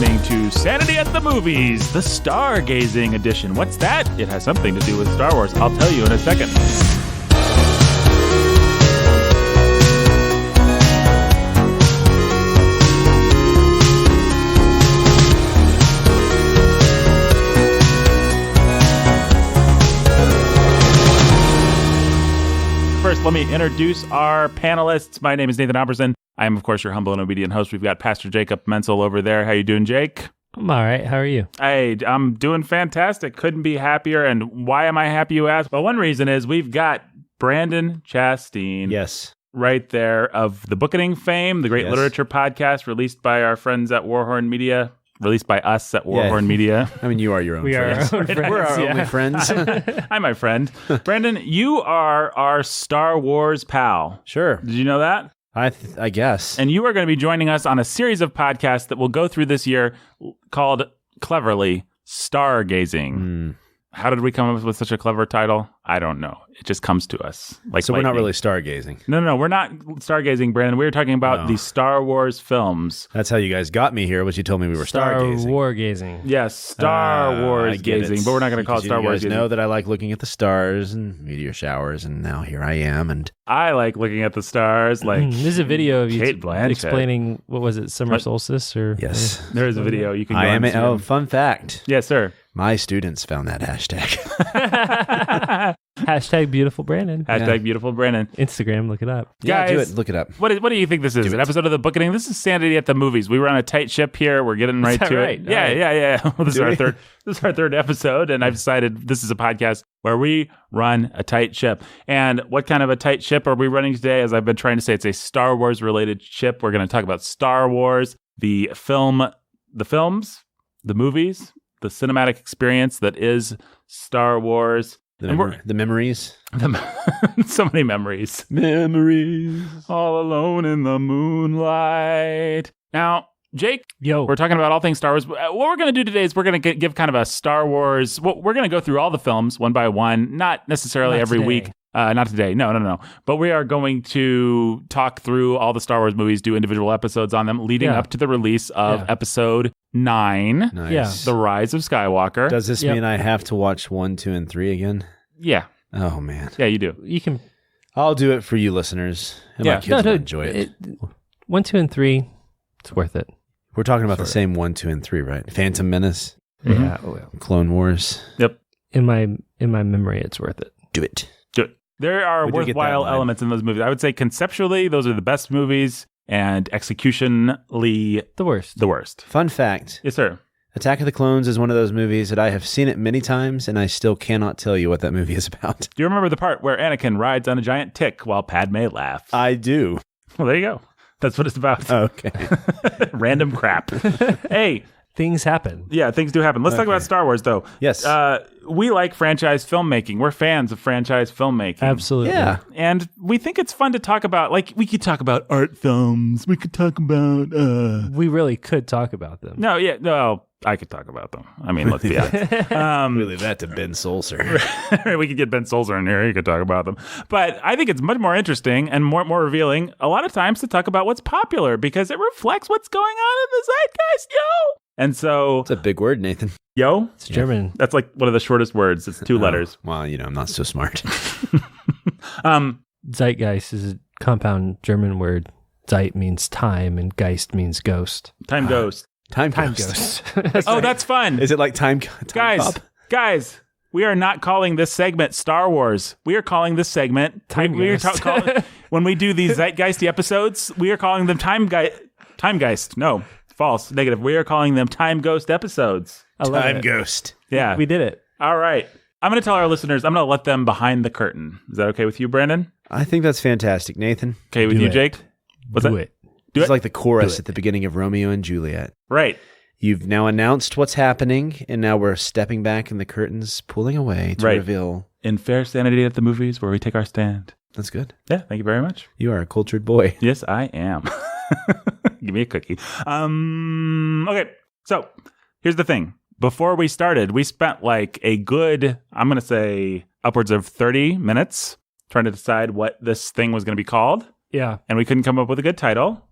listening to Sanity at the Movies, the Stargazing edition. What's that? It has something to do with Star Wars. I'll tell you in a second. First, let me introduce our panelists. My name is Nathan Oberson. I am, of course, your humble and obedient host. We've got Pastor Jacob Menzel over there. How you doing, Jake? I'm all right. How are you? Hey, I'm doing fantastic. Couldn't be happier. And why am I happy, you ask? Well, one reason is we've got Brandon Chastain. Yes. Right there of the Bookening fame, the great literature podcast released by our friends at Warhorn Media. Released by us at Warhorn Media. I mean, you are your own friends. We're our only friends. Hi, my friend. Brandon, you are our Star Wars pal. Sure. Did you know that? I guess. And you are going to be joining us on a series of podcasts that we'll go through this year called, cleverly, Stargazing. How did we come up with such a clever title? I don't know. It just comes to us. So we're not really stargazing. No, we're not stargazing, Brandon. We were talking about the Star Wars films. That's how you guys got me here, was you told me we were stargazing. Star War gazing. Yes, Star Wars gazing, but we're not going to call it Star Wars gazing. You guys know that I like looking at the stars and meteor showers, and now here I am. And I like looking at the stars. Like There's a video of you Kate Blanchett explaining, what was it, summer solstice? Or yes, there is a video you can go fun fact. Yes, sir. My students found that hashtag. Hashtag beautiful Brandon. Hashtag beautiful Brandon. Instagram, look it up. Yeah, Guys, do it. Look it up. What do you think this is? An episode of The Bookening? This is Sanity at the Movies. We were on a tight ship here. We're getting right to it. Yeah. Well, this is our third episode, and I've decided this is a podcast where we run a tight ship. And what kind of a tight ship are we running today? As I've been trying to say, it's a Star Wars related ship. We're going to talk about Star Wars, the films, the movies, the cinematic experience that is Star Wars. The memories. So many memories. Memories. All alone in the moonlight. Now, Jake, Yo. we're talking about all things Star Wars. What we're going to do today is we're going to give kind of a Star Wars. We're going to go through all the films one by one, not necessarily every week. Not today. No. But we are going to talk through all the Star Wars movies, do individual episodes on them, leading up to the release of episode 9, Nice. The Rise of Skywalker. Does this mean I have to watch 1, 2, and 3 again? Yeah. Oh, man. Yeah, you do. You can. I'll do it for you listeners. And my kids will enjoy it. 1, 2, and 3, it's worth it. We're talking about the same 1, 2, and 3, right? Phantom Menace. Yeah. Clone Wars. Yep. In my memory, it's worth it. Do it. There are We did get that worthwhile line. elements in those movies. I would say conceptually, those are the best movies, and executionally, The worst. the worst. Fun fact. Yes, sir. Attack of the Clones is one of those movies that I have seen it many times, and I still cannot tell you what that movie is about. Do you remember the part where Anakin rides on a giant tick while Padme laughs? I do. Well, there you go. That's what it's about. Okay. Random crap. Hey, Things happen. yeah, things do happen. Let's talk about Star Wars, though. Yes. We like franchise filmmaking. We're fans of franchise filmmaking. Absolutely. Yeah. And we think it's fun to talk about, like, we could talk about art films. We could talk about, We really could talk about them. No, I could talk about them. I mean, let's be honest. We leave that to Ben Solser. We could get Ben Solzer in here. He could talk about them. But I think it's much more interesting and more revealing a lot of times to talk about what's popular because it reflects what's going on in the zeitgeist, yo. And so... It's a big word, Nathan. Yo? It's German. That's like one of the shortest words. It's 2 letters. Well, I'm not so smart. Zeitgeist is a compound German word. Zeit means time, and Geist means ghost. Time Ghost. Time Ghost. Oh, that's fun. Is it like time Guys, we are not calling this segment Star Wars. We are calling this segment Timegeist. when we do these Zeitgeisty episodes, we are calling them Timegeist. No, false, negative. We are calling them Time Ghost episodes. I love Time it. Ghost. Yeah. We did it. All right. I'm going to tell our listeners, I'm going to let them behind the curtain. Is that okay with you, Brandon? I think that's fantastic, Nathan. Okay with Do you, it. Jake? What's Do that? it. Do It's it. like the chorus at the beginning of Romeo and Juliet. Right. You've now announced what's happening, and now we're stepping back and the curtain's pulling away to reveal. In fair sanity at the movies where we take our stand. That's good. Yeah, thank you very much. You are a cultured boy. Yes, I am. Give me a cookie. Okay, so here's the thing. Before we started, we spent like a good, I'm going to say upwards of 30 minutes trying to decide what this thing was going to be called. Yeah. And we couldn't come up with a good title.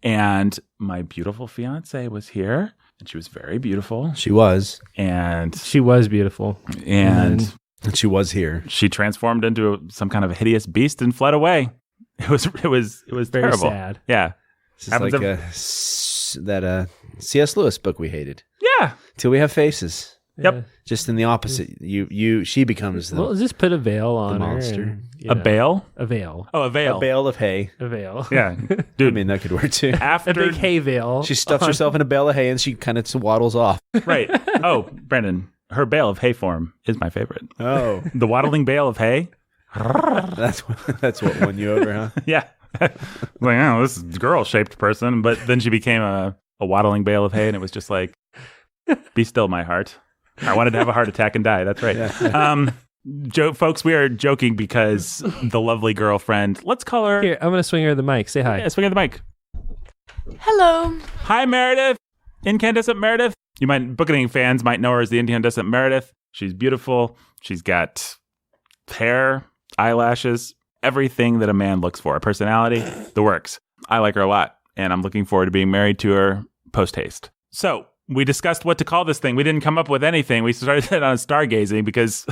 And my beautiful fiance was here, and she was very beautiful. She was. And she was beautiful. And she was here. She transformed into some kind of a hideous beast and fled away. It was very terrible. Sad. Yeah. It's like that C.S. Lewis book we hated. Yeah. Till We Have Faces. Yep. Just in the opposite. She becomes the Well, just put a veil on her. monster. And, A veil? A veil. Oh, a veil. A bale of hay. A veil. Yeah. I Dude. mean, that could work too. After a big hay veil. She stuffs herself in a bale of hay and she kind of waddles off. Right. Oh, Brandon, her bale of hay form is my favorite. Oh. The waddling bale of hay. That's what won you over, huh? Yeah. Like, oh, this is a girl-shaped person. But then she became a waddling bale of hay, and it was just like, be still, my heart. I wanted to have a heart attack and die. That's right. Yeah. Folks, we are joking because the lovely girlfriend, let's call her. Here, I'm going to swing her the mic. Say hi. Yeah, swing her the mic. Hello. Hi, Meredith. Incandescent Meredith. Booking fans might know her as the Incandescent Meredith. She's beautiful. She's got hair, eyelashes, everything that a man looks for. A personality, the works. I like her a lot, and I'm looking forward to being married to her post-haste. So, we discussed what to call this thing. We didn't come up with anything. We started it on stargazing because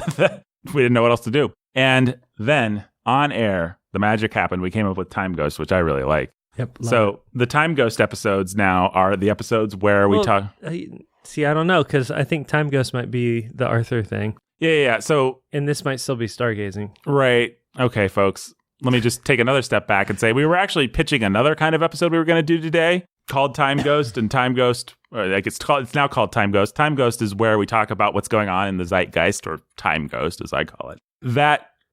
we didn't know what else to do. And then, on air, the magic happened. We came up with Time Ghost, which I really like. Yep. So, the Time Ghost episodes now are the episodes where we talk... See, I don't know, because I think Time Ghost might be the Arthur thing. Yeah. So, and this might still be stargazing. Right. Okay, folks. Let me just take another step back and say we were actually pitching another kind of episode we were going to do today called Time Ghost. And Time Ghost, it's now called Time Ghost. Time Ghost is where we talk about what's going on in the zeitgeist, or Time Ghost, as I call it.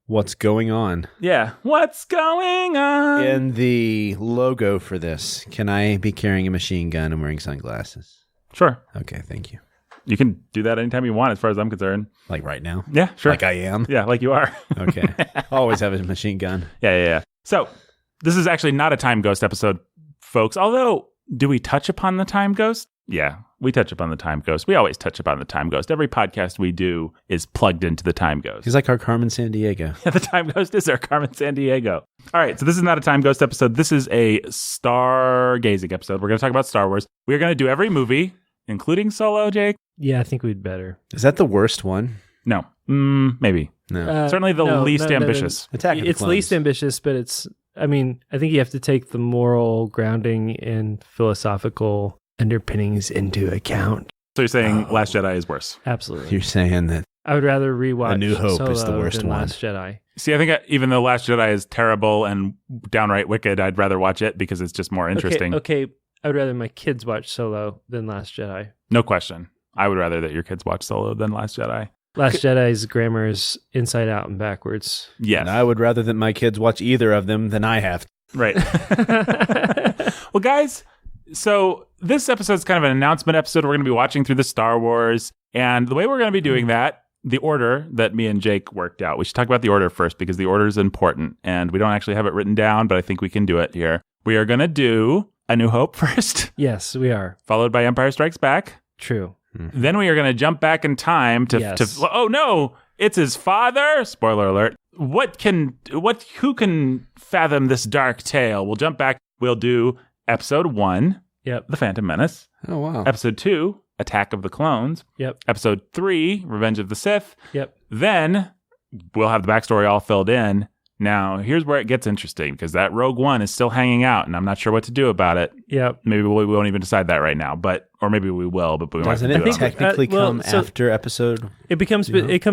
What's going on? Yeah. What's going on? In the logo for this, can I be carrying a machine gun and wearing sunglasses? Sure. Okay, thank you. You can do that anytime you want, as far as I'm concerned. Like right now? Yeah, sure. Like I am? Yeah, like you are. Okay. Always have a machine gun. Yeah. So, this is actually not a Time Ghost episode, folks. Although, do we touch upon the Time Ghost? Yeah, we touch upon the Time Ghost. We always touch upon the Time Ghost. Every podcast we do is plugged into the Time Ghost. He's like our Carmen Sandiego. Yeah, the Time Ghost is our Carmen Sandiego. All right, so this is not a Time Ghost episode. This is a stargazing episode. We're going to talk about Star Wars. We're going to do every movie, including Solo, Jake. Yeah, I think we'd better. Is that the worst one? No. Maybe. No. Certainly the least ambitious. Attack of the It's Clones. least ambitious, but I think you have to take the moral grounding and philosophical underpinnings into account. So you're saying Last Jedi is worse? Absolutely. You're saying that I would rather rewatch A New Hope Solo is the worst than one. Last Jedi. See, I think even though Last Jedi is terrible and downright wicked, I'd rather watch it because it's just more interesting. Okay. I would rather my kids watch Solo than Last Jedi. No question. I would rather that your kids watch Solo than Last Jedi. Last Jedi's grammar is inside out and backwards. Yes. And I would rather that my kids watch either of them than I have. Right. Well, guys, so this episode is kind of an announcement episode. We're going to be watching through the Star Wars. And the way we're going to be doing that, the order that me and Jake worked out. We should talk about the order first because the order is important. And we don't actually have it written down, but I think we can do it here. We are going to do A New Hope first. Yes, we are. Followed by Empire Strikes Back. True. Then we are going to jump back in time to oh no, it's his father. Spoiler alert. Who can fathom this dark tale? We'll jump back. We'll do episode 1. Yep. The Phantom Menace. Oh, wow. Episode 2, Attack of the Clones. Yep. Episode 3, Revenge of the Sith. Yep. Then we'll have the backstory all filled in. Now, here's where it gets interesting because that Rogue One is still hanging out, and I'm not sure what to do about it. Yep. Maybe we won't even decide that right now, or maybe we will. But we Doesn't might it technically come after episode? It comes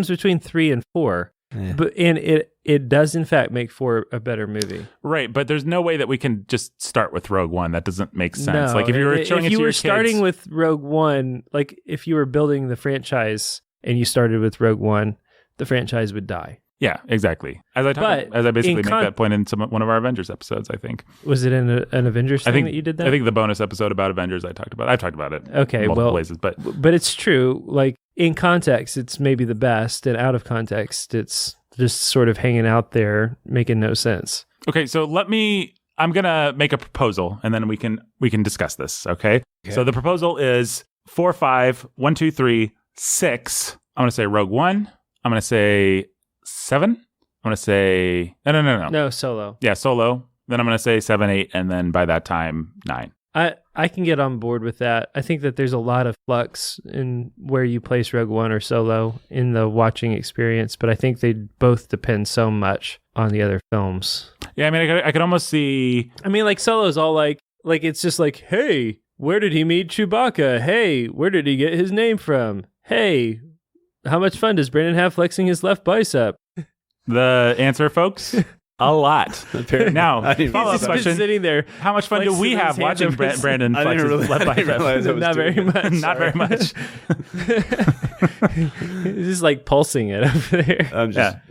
between 3 and 4. Yeah. And it does in fact make for a better movie. Right, but there's no way that we can just start with Rogue One. That doesn't make sense. No, Like if you were showing it to your kids, starting with Rogue One, like if you were building the franchise and you started with Rogue One, the franchise would die. Yeah, exactly. As I basically make that point in one of our Avengers episodes, I think. Was it in an Avengers thing that you did that? I think the bonus episode about Avengers I've talked about it multiple places. But it's true. Like in context, it's maybe the best, and out of context, it's just sort of hanging out there, making no sense. Okay, so I'm going to make a proposal, and then we can discuss this, okay? So the proposal is 4, 5, 1, 2, 3, 6. I'm going to say Rogue One. I'm going to say 7. I'm going to say... No. No, Solo. Yeah, Solo. Then I'm going to say 7, 8, and then by that time, 9. I can get on board with that. I think that there's a lot of flux in where you place Rogue One or Solo in the watching experience, but I think they both depend so much on the other films. Yeah, I mean, I could almost see... I mean, like, Solo's all like it's just like, hey, where did he meet Chewbacca? Hey, where did he get his name from? Hey, how much fun does Brandon have flexing his left bicep? The answer, folks? A lot. Now, follow-up question. Sitting there. How much fun do we have watching Brandon flex his left bicep? Not very much. Not very much. He's just like pulsing it over there.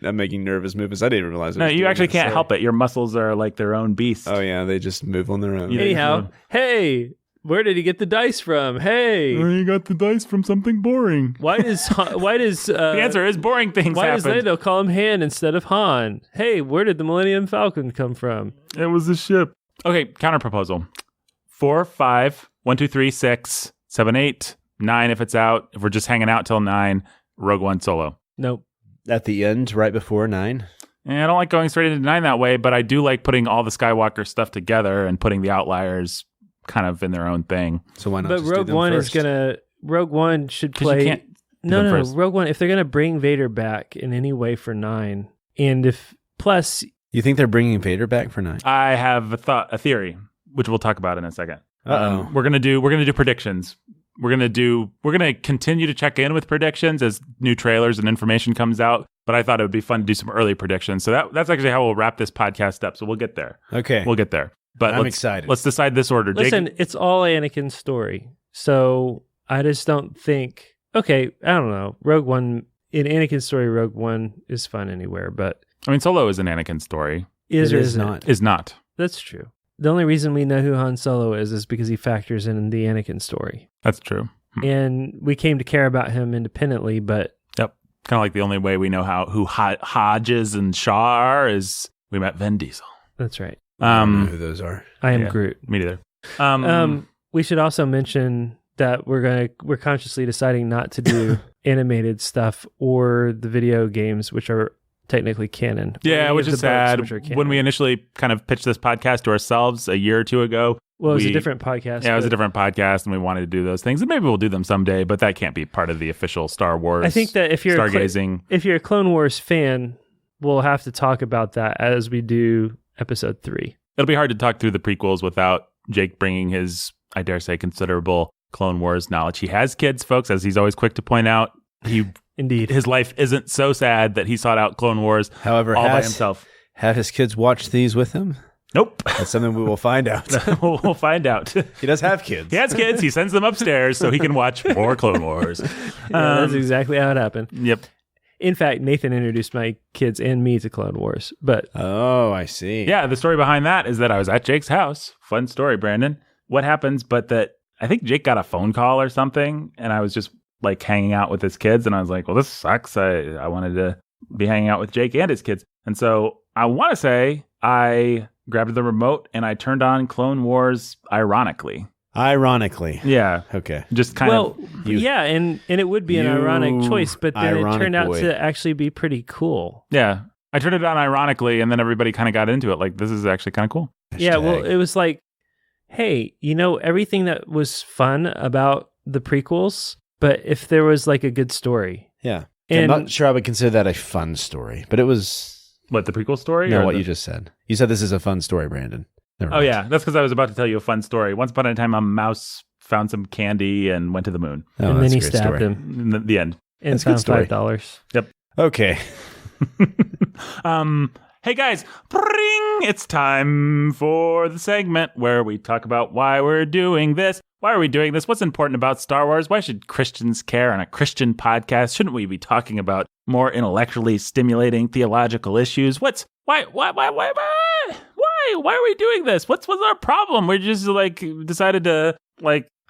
I'm making nervous movements. I didn't realize. No, you actually can't help it. Your muscles are like their own beasts. Oh yeah, they just move on their own. Anyhow, hey, where did he get the dice from? Hey, he got the dice from something boring. Why does the answer is boring things why happen. does Lando call him Han instead of Han? Hey, where did the Millennium Falcon come from? It was a ship. Okay, counter proposal. 4, 5, 1, 2, 3, 6, 7, 8, 9 if it's out. If we're just hanging out till 9, Rogue One Solo. Nope. At the end, right before 9. And I don't like going straight into 9 that way, but I do like putting all the Skywalker stuff together and putting the outliers kind of in their own thing. So why not? But just Rogue do them One first? is gonna. Rogue One should 'Cause you play. can't do No, them no, first. Rogue One. If they're gonna bring Vader back in any way for 9, and if plus You think they're bringing Vader back for 9? I have a theory, which we'll talk about in a second. Uh-oh. We're gonna do predictions. We're gonna continue to check in with predictions as new trailers and information comes out. But I thought it would be fun to do some early predictions. So that's actually how we'll wrap this podcast up. So we'll get there. Okay. We'll get there. But I'm let's, excited. Let's decide this order. listen, Jake? it's all Anakin's story. So I just don't think. Okay, I don't know. Rogue One in Anakin's story, Rogue One is fun anywhere, but I mean, Solo is an Anakin story. is It or is isn't not. it? Is not. That's true. The only reason we know who Han Solo is because he factors in the Anakin story. That's true. And we came to care about him independently, but Yep. Kind of like the only way we know who Hodges and Shaw are is we met Vin Diesel. that's right. I don't know who those are. I am Yeah. Groot. Me neither. We should also mention that we're consciously deciding not to do animated stuff or the video games, which are technically canon. Yeah, Or which the is books, sad. which are canon. When we initially kind of pitched this podcast to ourselves a year or two ago, well, it was we- a different podcast. yeah, it was a but different podcast, and we wanted to do those things, and maybe we'll do them someday. But that can't be part of the official Star Wars. I think that if you're stargazing, if you're a Clone Wars fan, we'll have to talk about that as we do episode 3. it'll be hard to talk through the prequels without Jake bringing his, I dare say, considerable Clone Wars knowledge. He has kids, folks, as he's always quick to point out. Indeed. His life isn't so sad that he sought out Clone Wars However, all by himself. have his kids watch these with him? Nope. That's something we will find out. We'll find out. He does have kids. He has kids. He sends them upstairs so he can watch more Clone Wars. Yeah, that's exactly how it happened. Yep. In fact, Nathan introduced my kids and me to Clone Wars. But Oh, I see. Yeah, the story behind that is that I was at Jake's house. Fun story, Brandon. What happens, but that I think Jake got a phone call or something, and I was just like hanging out with his kids, and I was like, well, this sucks. I wanted to be hanging out with Jake and his kids. And so I want to say I grabbed the remote and I turned on Clone Wars ironically. Ironically. Yeah. Okay. Just kind of. yeah, and it would be an ironic choice, but then it ironic turned out boy. to actually be pretty cool. Yeah. I turned it on ironically, and then everybody kind of got into it. Like, this is actually kind of cool. Yeah, well, Hashtag. it was like, hey, everything that was fun about the prequels, but if there was like a good story. Yeah. And I'm not sure I would consider that a fun story, but it was. What, the prequel story? No, or what the- you just said. You said this is a fun story, Brandon. Never Oh, mind. yeah. That's because I was about to tell you a fun story. Once upon a time, a mouse found some candy and went to the moon. Oh, and then that's he a great stabbed story. him In the end. and That's a good found story. $5. Okay. Hey guys, bring! It's time for the segment where we talk about why we're doing this. Why are we doing this? What's important about Star Wars? Why should Christians care on a Christian podcast? Shouldn't we be talking about more intellectually stimulating theological issues? Why are we doing this? What's our problem? We just decided to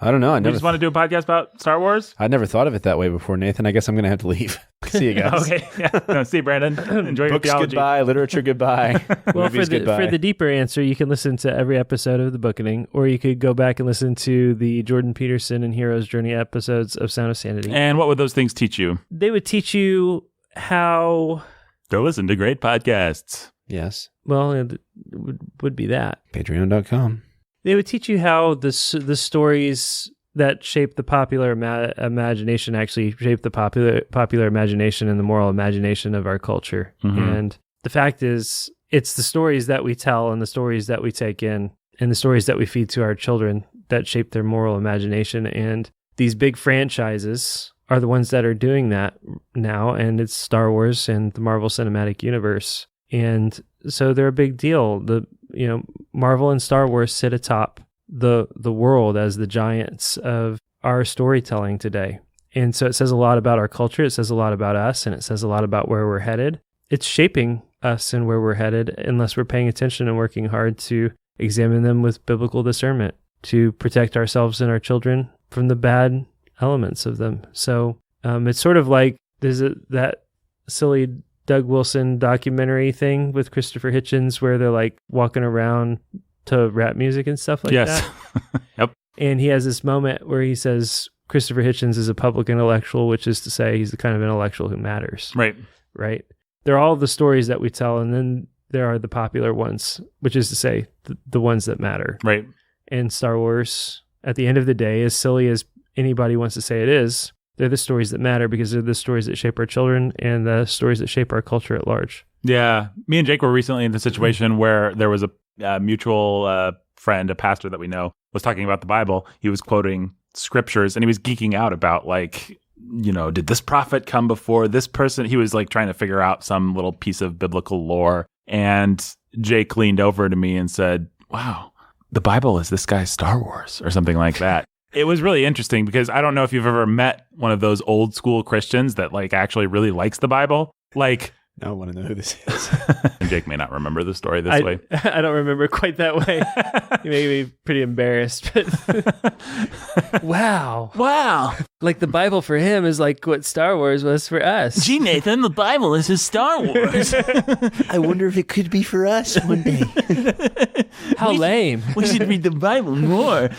I don't know. we just want to do a podcast about Star Wars? I never thought of it that way before, Nathan. I guess I'm going to have to leave. See you guys. Okay. Yeah. No, see, Brandon. Enjoy your Books theology. goodbye. Literature goodbye. Well, Movies goodbye. for the deeper answer, you can listen to every episode of The Bookening, or you could go back and listen to the Jordan Peterson and Hero's Journey episodes of Sound of Sanity. And what would those things teach you? They would teach you how, Go listen to great podcasts. Yes. well, it would be that. Patreon.com. They would teach you how the stories that shape the popular imagination actually shape the popular imagination and the moral imagination of our culture. Mm-hmm. And the fact is, it's the stories that we tell and the stories that we take in and the stories that we feed to our children that shape their moral imagination. And these big franchises are the ones that are doing that now, and it's Star Wars and the Marvel Cinematic Universe. And so they're a big deal. Marvel and Star Wars sit atop the world as the giants of our storytelling today. And so it says a lot about our culture, it says a lot about us, and it says a lot about where we're headed. It's shaping us and where we're headed unless we're paying attention and working hard to examine them with biblical discernment to protect ourselves and our children from the bad elements of them. So it's sort of like there's that silly Doug Wilson documentary thing with Christopher Hitchens where they're like walking around to rap music and stuff like that. Yep. And he has this moment where he says Christopher Hitchens is a public intellectual, which is to say he's the kind of intellectual who matters. Right. They're all the stories that we tell, and then there are the popular ones, which is to say the ones that matter. Right. And Star Wars, at the end of the day, as silly as anybody wants to say it is, they're the stories that matter because they're the stories that shape our children and the stories that shape our culture at large. Yeah. Me and Jake were recently in a situation where there was a mutual friend, a pastor that we know, was talking about the Bible. He was quoting scriptures and he was geeking out about did this prophet come before this person? He was like trying to figure out some little piece of biblical lore. And Jake leaned over to me and said, wow, the Bible is this guy's Star Wars or something like that. It was really interesting because I don't know if you've ever met one of those old school Christians that actually really likes the Bible. I want to know who this is. And Jake may not remember the story this way. I don't remember quite that way. You made me pretty embarrassed. But wow. Like the Bible for him is like what Star Wars was for us. Gee, Nathan, the Bible is his Star Wars. I wonder if it could be for us one day. How lame. We should read the Bible more.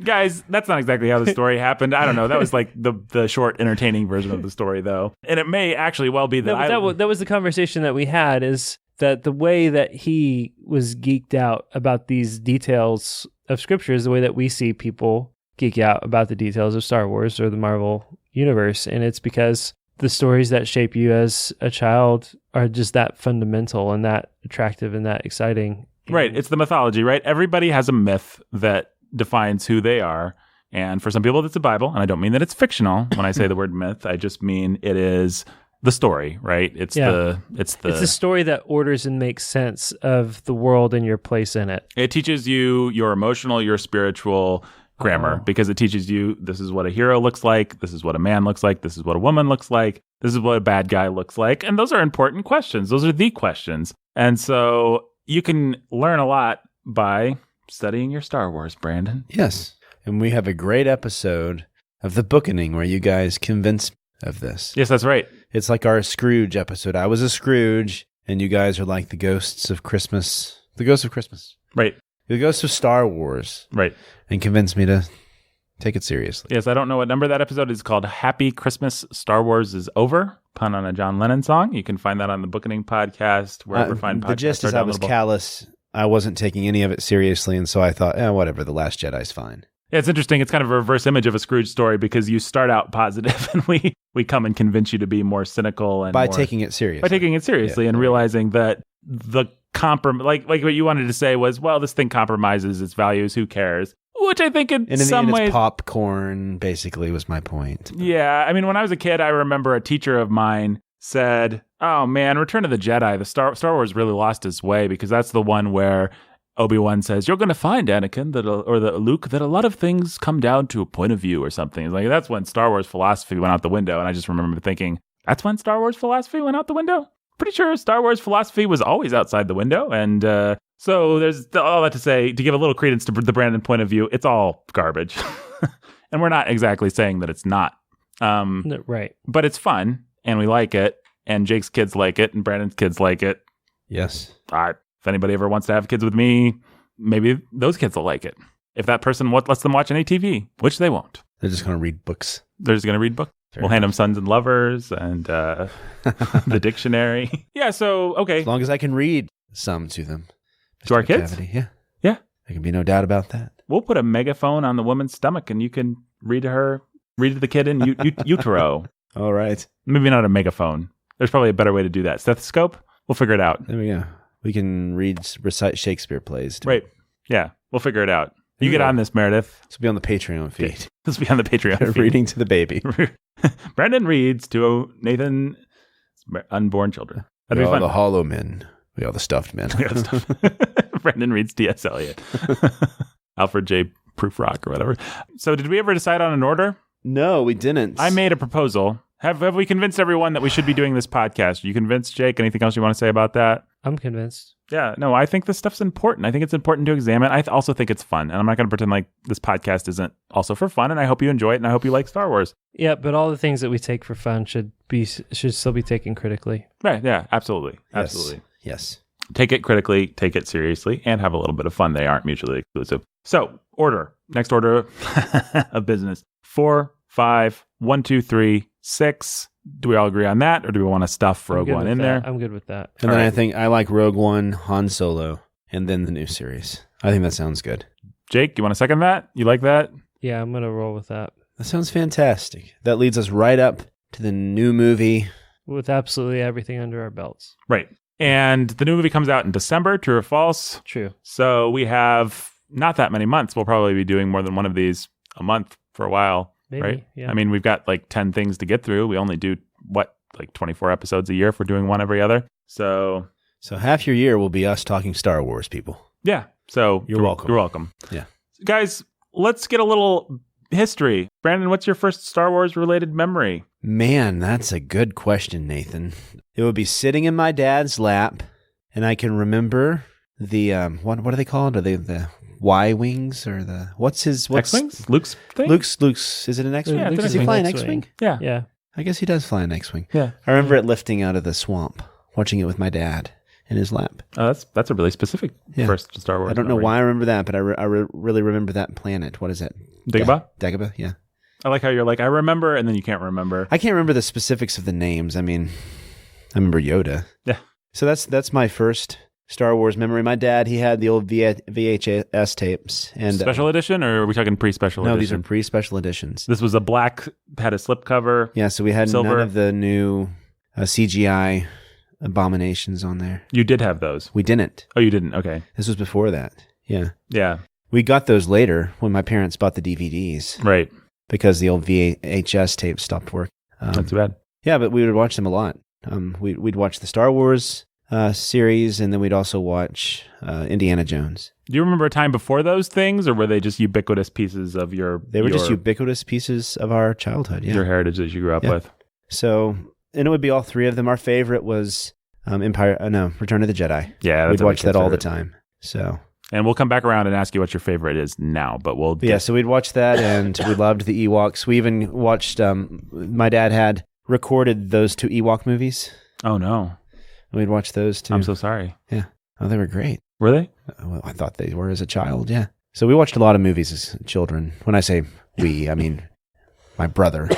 Guys, that's not exactly how the story happened. I don't know. That was like the short, entertaining version of the story, though. And it may actually well be that that was the conversation that we had, is that the way that he was geeked out about these details of Scripture is the way that we see people geek out about the details of Star Wars or the Marvel Universe. And it's because the stories that shape you as a child are just that fundamental and that attractive and that exciting. Right. It's the mythology, right? Everybody has a myth that defines who they are. And for some people, that's the Bible. And I don't mean that it's fictional when I say the word myth. I just mean it is the story, right? It's the story that orders and makes sense of the world and your place in it. It teaches you your emotional, your spiritual grammar, because it teaches you this is what a hero looks like. This is what a man looks like. This is what a woman looks like. This is what a bad guy looks like. And those are important questions. Those are the questions. And so you can learn a lot by studying your Star Wars, Brandon. Yes. And we have a great episode of The Bookening where you guys convinced me of this. Yes, that's right. It's like our Scrooge episode. I was a Scrooge, and you guys are like the ghosts of Christmas. The ghosts of Christmas. Right. The ghosts of Star Wars. Right. And convinced me to take it seriously. Yes, I don't know what number that episode is called. Happy Christmas, Star Wars is Over. Pun on a John Lennon song. You can find that on the Bookening podcast, wherever fine podcasts The gist is are I was callous. I wasn't taking any of it seriously, and so I thought, whatever, The Last Jedi's fine. Yeah, it's interesting. It's kind of a reverse image of a Scrooge story because you start out positive and we come and convince you to be more cynical and taking it seriously. By taking it seriously and realizing that the like what you wanted to say was, well, this thing compromises its values. Who cares? Which I think in some ways, it's popcorn. Basically, was my point. Yeah, I mean, when I was a kid, I remember a teacher of mine said, "Oh man, Return of the Jedi. The Star Wars really lost its way because that's the one where Obi-Wan says, you're going to find, Anakin, Luke, that a lot of things come down to a point of view or something." It's like, that's when Star Wars philosophy went out the window. And I just remember thinking, that's when Star Wars philosophy went out the window? Pretty sure Star Wars philosophy was always outside the window. And so there's all that to say, to give a little credence to the Brandon point of view, it's all garbage. And we're not exactly saying that it's not. Right. But it's fun, and we like it, and Jake's kids like it, and Brandon's kids like it. Yes. If anybody ever wants to have kids with me, maybe those kids will like it. If that person lets them watch any TV, which they won't. They're just going to read books. They're just going to read books. We'll hand them Sons and Lovers and the dictionary. Yeah, so, okay. As long as I can read some to them. To our kids? Cavity. Yeah. Yeah. There can be no doubt about that. We'll put a megaphone on the woman's stomach, and you can read to the kid in utero. All right. Maybe not a megaphone. There's probably a better way to do that. Stethoscope? We'll figure it out. There we go. We can recite Shakespeare plays. Right. Yeah, we'll figure it out. You get on this, Meredith. This will be on the Patreon feed. This will be on the Patreon feed. Reading to the baby. Brandon reads to Nathan's unborn children. That'd We be are fun. the hollow men. We are the stuffed men. Brandon reads T.S. Eliot. Alfred J. Prufrock or whatever. So did we ever decide on an order? No, we didn't. I made a proposal. Have we convinced everyone that we should be doing this podcast? You convinced, Jake? Anything else you want to say about that? I'm convinced. Yeah, no, I think this stuff's important. I think it's important to examine. I also think it's fun. And I'm not going to pretend like this podcast isn't also for fun. And I hope you enjoy it. And I hope you like Star Wars. Yeah, but all the things that we take for fun should still be taken critically. Right. Yeah, absolutely. Yes. Absolutely. Yes. Take it critically, take it seriously, and have a little bit of fun. They aren't mutually exclusive. So, order. Next order of business. 4, 5, 1, 2, 3, 6. Do we all agree on that, or do we want to stuff Rogue One in there? I'm good with that. And All then right. I think I like Rogue One, Han Solo, and then the new series. I think that sounds good. Jake, you want to second that? You like that? Yeah, I'm going to roll with that. That sounds fantastic. That leads us right up to the new movie. With absolutely everything under our belts. Right. And the new movie comes out in December, true or false? True. So we have not that many months. We'll probably be doing more than one of these a month for a while. Maybe, right? yeah. I mean, we've got like 10 things to get through. We only do, like 24 episodes a year if we're doing one every other. So half your year will be us talking Star Wars, people. yeah. So You're welcome. You're welcome. Yeah. Guys, let's get a little history. Brandon, what's your first Star Wars related memory? Man, that's a good question, Nathan. It would be sitting in my dad's lap, and I can remember the what are they called? Are they the Y-wings or the what's X-Wings? Luke's thing? Luke's is it an X-wing? Yeah, it's an Does he X-wing. fly an X-wing. X-wing? Yeah. Yeah. I guess he does fly an X-wing. Yeah. I remember it lifting out of the swamp, watching it with my dad in his lap. That's a really specific first Star Wars I don't know memory. why I remember that, but I really remember that planet. What is that? Dagobah? Dagobah, yeah. I like how you're like, I remember, and then you can't remember. I can't remember the specifics of the names. I mean, I remember Yoda. Yeah. So that's my first Star Wars memory. My dad, he had the old VHS tapes. And Special edition, or are we talking pre-special edition? No, these are pre-special editions. This was a black, had a slip cover. Yeah, so we had Silver. none of the new CGI abominations on there. You did have those. We didn't. Oh, you didn't? Okay. This was before that. Yeah. Yeah. We got those later when my parents bought the DVDs Right. because the old VHS tapes stopped working. Not too bad. Yeah, but we would watch them a lot. We'd watch the Star Wars series, and then we'd also watch Indiana Jones. Do you remember a time before those things, or were they just ubiquitous pieces of your... They were just your- ubiquitous pieces of our childhood. Yeah. your heritage that you grew up Yeah. with? So, and it would be all three of them. Our favorite was Return of the Jedi. Yeah. We'd that's watch that all the favorite. time. So, And we'll come back around and ask you what your favorite is now, but we'll... but yeah, so we'd watch that, and we loved the Ewoks. We even watched, my dad had recorded those 2 Ewok movies. Oh, no. And we'd watch those too. I'm so sorry. Yeah. Oh, they were great. Were they? Well, I thought they were as a child, yeah. So we watched a lot of movies as children. When I say we, I mean my brother,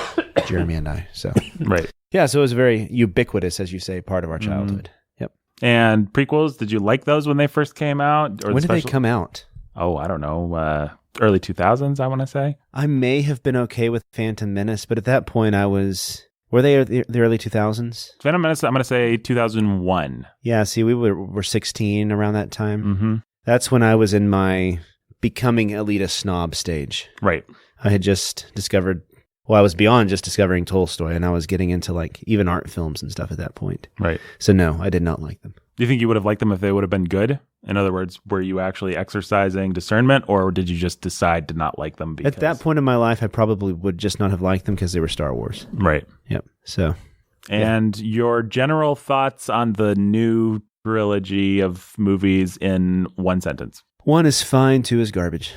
Jeremy, and I. So Right. yeah, so it was very ubiquitous, as you say, part of our childhood. Yep. And prequels, did you like those when they first came out? Or When did they come out? Oh, I don't know. Early 2000s, I want to say. I may have been okay with Phantom Menace, but at that point I was... Were they the early 2000s? Phantom Menace, I'm going to say 2001. Yeah, see, we were 16 around that time. Mm-hmm. That's when I was in my becoming elitist snob stage. Right. I had just discovered... Well, I was beyond just discovering Tolstoy, and I was getting into like even art films and stuff at that point. Right. So no, I did not like them. Do you think you would have liked them if they would have been good? In other words, were you actually exercising discernment, or did you just decide to not like them? Because... At that point in my life, I probably would just not have liked them because they were Star Wars. Right. Yep. So, And your general thoughts on the new trilogy of movies in one sentence? 1 is fine, 2 is garbage.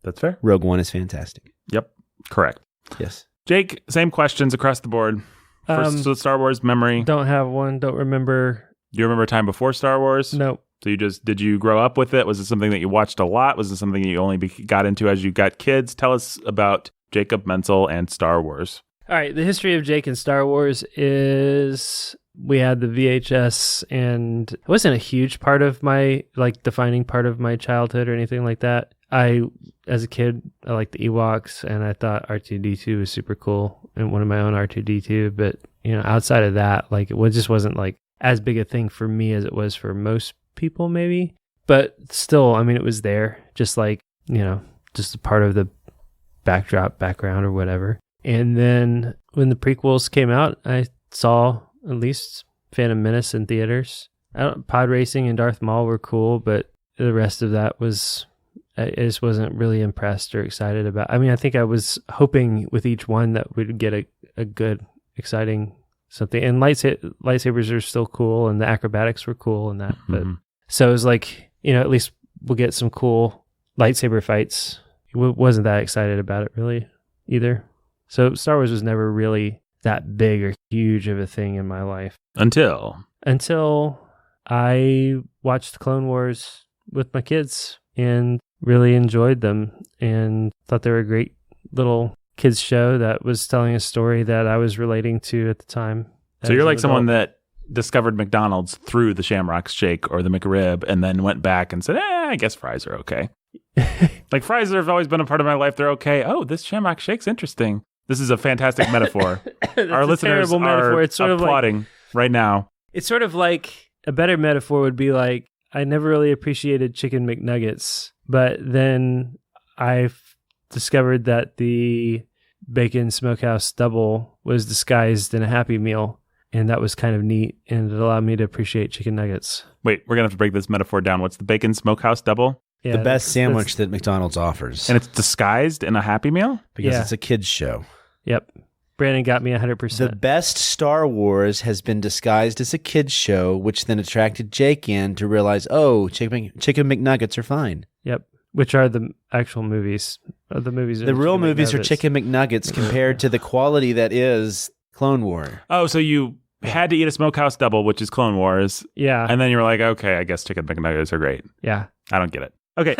That's fair. Rogue One is fantastic. Yep. Correct. Yes. Jake, same questions across the board. First, Star Wars memory. Don't have one. Don't remember. Do you remember a time before Star Wars? Nope. So did you grow up with it? Was it something that you watched a lot? Was it something you only got into as you got kids? Tell us about Jacob Menzel and Star Wars. All right. The history of Jake and Star Wars is we had the VHS, and it wasn't a huge part of my, defining part of my childhood or anything like that. As a kid, I liked the Ewoks, and I thought R2-D2 was super cool, and one of my own R2-D2. But outside of that, it just wasn't as big a thing for me as it was for most people, maybe. But still, it was there, just just a part of the background or whatever. And then when the prequels came out, I saw at least Phantom Menace in theaters. Pod Racing and Darth Maul were cool, but the rest of that I just wasn't really impressed or excited about. I think I was hoping with each one that we'd get a good, exciting something. And lightsabers are still cool, and the acrobatics were cool and that. But so it was at least we'll get some cool lightsaber fights. Wasn't that excited about it really either. So Star Wars was never really that big or huge of a thing in my life. Until I watched Clone Wars with my kids and really enjoyed them and thought they were a great little kids show that was telling a story that I was relating to at the time. So you're like someone that discovered McDonald's through the Shamrock Shake or the McRib and then went back and said, I guess fries are okay. Fries have always been a part of my life. They're okay. Oh, this Shamrock Shake's interesting. This is a fantastic metaphor. Our listeners are it's sort applauding right now. It's sort of like a better metaphor would be I never really appreciated chicken McNuggets, but then I discovered that the bacon smokehouse double was disguised in a Happy Meal, and that was kind of neat, and it allowed me to appreciate chicken nuggets. Wait, we're going to have to break this metaphor down. What's the bacon smokehouse double? Yeah, the best sandwich that McDonald's offers. And it's disguised in a Happy Meal? Because it's a kid's show. Yep. Brandon got me 100%. The best Star Wars has been disguised as a kid's show, which then attracted Jake in to realize, chicken McNuggets are fine. Yep. Which are the actual movies. The real movies are Chicken McNuggets compared to the quality that is Clone War. Oh, so you had to eat a smokehouse double, which is Clone Wars. Yeah. And then you were like, okay, I guess Chicken McNuggets are great. Yeah. I don't get it. Okay.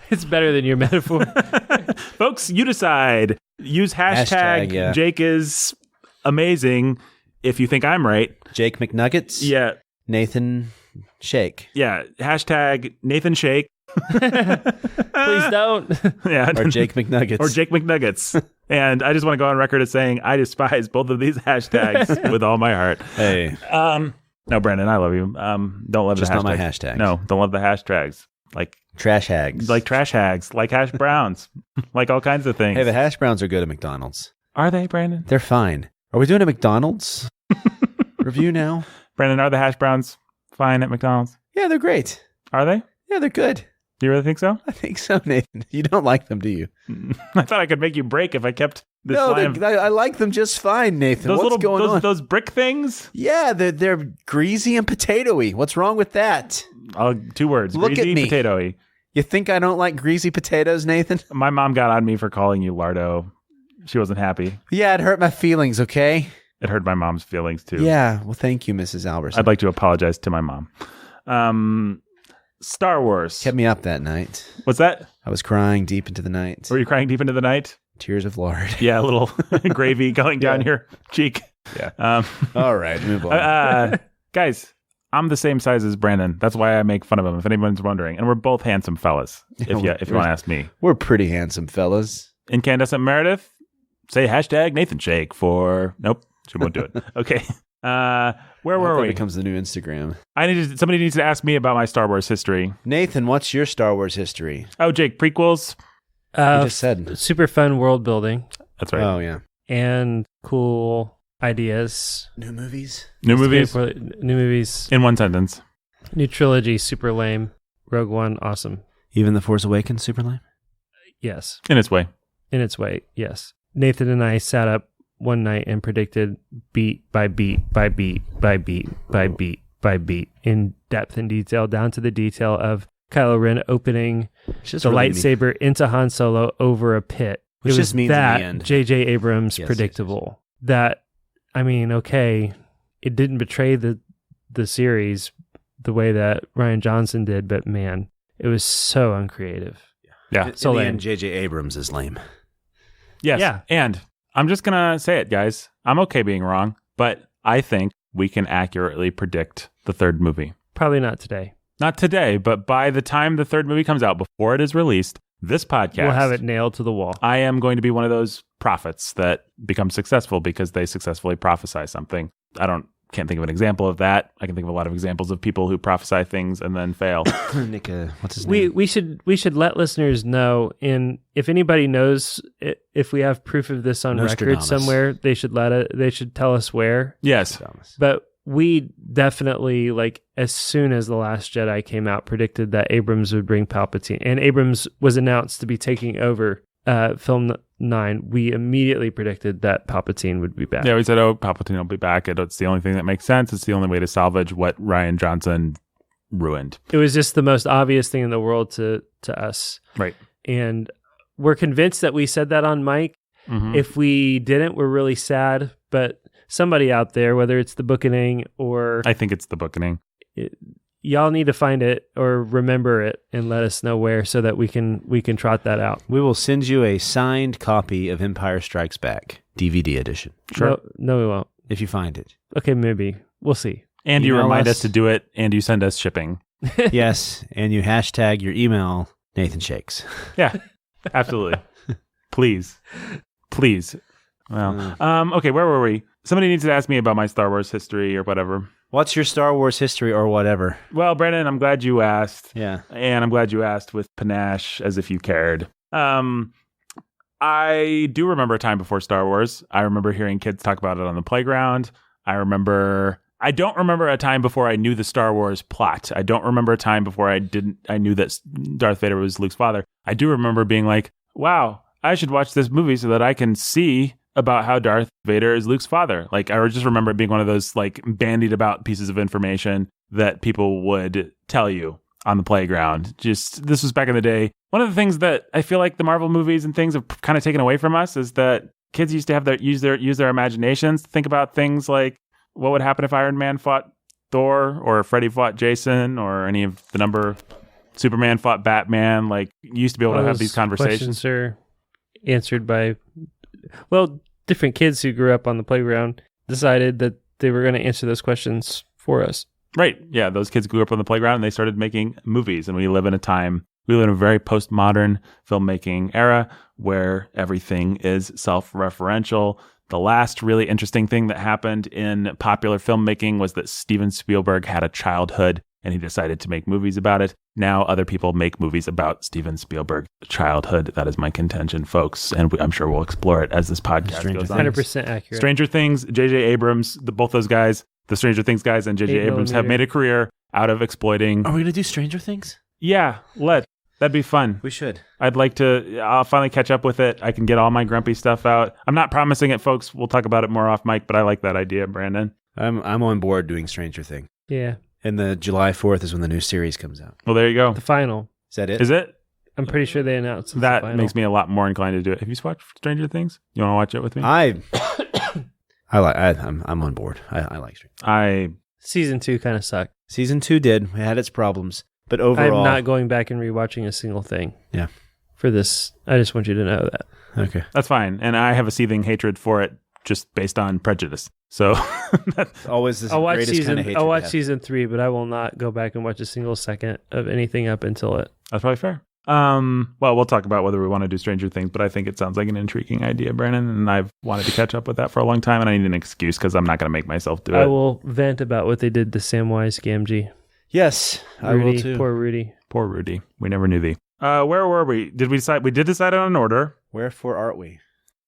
It's better than your metaphor. Folks, you decide. Use hashtag Jake is amazing if you think I'm right. Jake McNuggets? Yeah. Nathan Shake. Yeah. Hashtag Nathan Shake. Please don't. Yeah. Or Jake McNuggets. Or Jake McNuggets. And I just want to go on record as saying I despise both of these hashtags with all my heart. Hey. No, Brandon, I love you. Don't love just the hashtags. Not my hashtags. No, don't love the hashtags. Like trash hags. Like trash hags. Like hash browns. Like all kinds of things. Hey, the hash browns are good at McDonald's. Are they, Brandon? They're fine. Are we doing a McDonald's review now? Brandon, are the hash browns fine at McDonald's? Yeah, they're great. Are they? Yeah, they're good. Do you really think so? I think so, Nathan. You don't like them, do you? I thought I could make you break if I kept this line. I like them just fine, Nathan. What's going on? Those brick things? Yeah, they're greasy and potatoey. What's wrong with that? 2 words. Look greasy, at me. potatoey. You think I don't like greasy potatoes, Nathan? My mom got on me for calling you Lardo. She wasn't happy. Yeah, it hurt my feelings, okay? It hurt my mom's feelings, too. Yeah, well, thank you, Mrs. Alberson. I'd like to apologize to my mom. Star Wars. Kept me up that night. What's that? I was crying deep into the night. Were you crying deep into the night? Tears of lard. Yeah, a little gravy going down your cheek. Yeah. All right, move on. Guys, I'm the same size as Brandon. That's why I make fun of him, if anyone's wondering. And we're both handsome fellas, if you want to ask me. We're pretty handsome fellas. Incandescent Meredith, say hashtag Nathan Shake for... Nope, she won't do it. Okay. Where were we? That becomes the new Instagram. Somebody needs to ask me about my Star Wars history. Nathan, what's your Star Wars history? Oh, Jake, prequels? You just said. Super fun world building. That's right. Oh, yeah. And cool ideas. New movies? New movies? New movies. In one sentence. New trilogy, super lame. Rogue One, awesome. Even The Force Awakens, super lame? Yes. In its way. In its way, yes. Nathan and I sat up one night and predicted beat by beat by beat by beat by beat by beat in depth and detail, down to the detail of Kylo Ren opening the lightsaber into Han Solo over a pit. Which it just was means that in the end. J.J. Abrams predictable. Yes. That, I mean, okay, it didn't betray the series the way that Rian Johnson did, but man, it was so uncreative. Yeah. So in the end, J.J. Abrams is lame. Yes. Yeah. And I'm just going to say it, guys. I'm okay being wrong, but I think we can accurately predict the third movie. Probably not today. Not today, but by the time the third movie comes out, before it is released, this podcast... We'll have it nailed to the wall. I am going to be one of those prophets that become successful because they successfully prophesy something. Can't think of an example of that. I can think of a lot of examples of people who prophesy things and then fail. Nick, what's his name? We should let listeners know, and if anybody knows if we have proof of this on record somewhere, they should tell us where. Yes. But we definitely, like, as soon as The Last Jedi came out, predicted that Abrams would bring Palpatine, and Abrams was announced to be taking over film 9. We immediately predicted that Palpatine would be back. Yeah, we said, Palpatine will be back. It's the only thing that makes sense. It's the only way to salvage what Rian Johnson ruined. It was just the most obvious thing in the world to us. Right. And we're convinced that we said that on mic. Mm-hmm. If we didn't, we're really sad. But somebody out there, whether it's the Bookening or... I think it's the Bookening. Y'all need to find it or remember it and let us know where so that we can trot that out. We will send you a signed copy of Empire Strikes Back, DVD edition. Sure. No, we won't. If you find it. Okay, maybe. We'll see. And you remind us to do it, and you send us shipping. Yes, and you hashtag your email, Nathan Shakes. Yeah, absolutely. Please. Well, okay, where were we? Somebody needs to ask me about my Star Wars history or whatever. What's your Star Wars history or whatever? Well, Brandon, I'm glad you asked. Yeah. And I'm glad you asked with panache, as if you cared. I do remember a time before Star Wars. I remember hearing kids talk about it on the playground. I don't remember a time before I knew the Star Wars plot. I don't remember a time before I knew that Darth Vader was Luke's father. I do remember being like, wow, I should watch this movie so that I can see about how Darth Vader is Luke's father. Like, I just remember it being one of those, like, bandied about pieces of information that people would tell you on the playground. Just, this was back in the day. One of the things that I feel like the Marvel movies and things have kind of taken away from us is that kids used to have use their imaginations to think about things like, what would happen if Iron Man fought Thor, or Freddy fought Jason, or any of the number Superman fought Batman. Like, you used to be able to have these conversations. Questions are answered by, well, different kids who grew up on the playground decided that they were going to answer those questions for us. Right. Yeah. Those kids grew up on the playground and they started making movies. And we live in a very postmodern filmmaking era where everything is self-referential. The last really interesting thing that happened in popular filmmaking was that Steven Spielberg had a childhood and he decided to make movies about it. Now other people make movies about Steven Spielberg's childhood. That is my contention, folks. And I'm sure we'll explore it as this podcast goes on. 100% accurate. Stranger Things, J.J. Abrams, both those guys, the Stranger Things guys and J.J. Abrams have made a career out of exploiting. Are we going to do Stranger Things? Yeah, that'd be fun. We should. I'll finally catch up with it. I can get all my grumpy stuff out. I'm not promising it, folks. We'll talk about it more off mic, but I like that idea, Brandon. I'm on board doing Stranger Things. Yeah. And the July 4th is when the new series comes out. Well, there you go. The final. Is that it? Is it? I'm pretty sure they announced that. Makes me a lot more inclined to do it. Have you watched Stranger Things? You want to watch it with me? I'm on board. I like Stranger Things. Season 2 kind of sucked. Season 2 did. It had its problems. But overall, I'm not going back and rewatching a single thing. Yeah. For this, I just want you to know that. Okay. That's fine. And I have a seething hatred for it just based on prejudice. So that's always the I'll watch greatest kind of hatred. I'll watch season 3, but I will not go back and watch a single second of anything up until it. That's probably fair. Well, we'll talk about whether we want to do Stranger Things, but I think it sounds like an intriguing idea, Brandon, and I've wanted to catch up with that for a long time, and I need an excuse because I'm not going to make myself do it. I will vent about what they did to Samwise Gamgee. Yes, Rudy, I will too. Poor Rudy. Poor Rudy. We never knew thee. Where were we? Did we decide? We did decide on an order. Wherefore art we?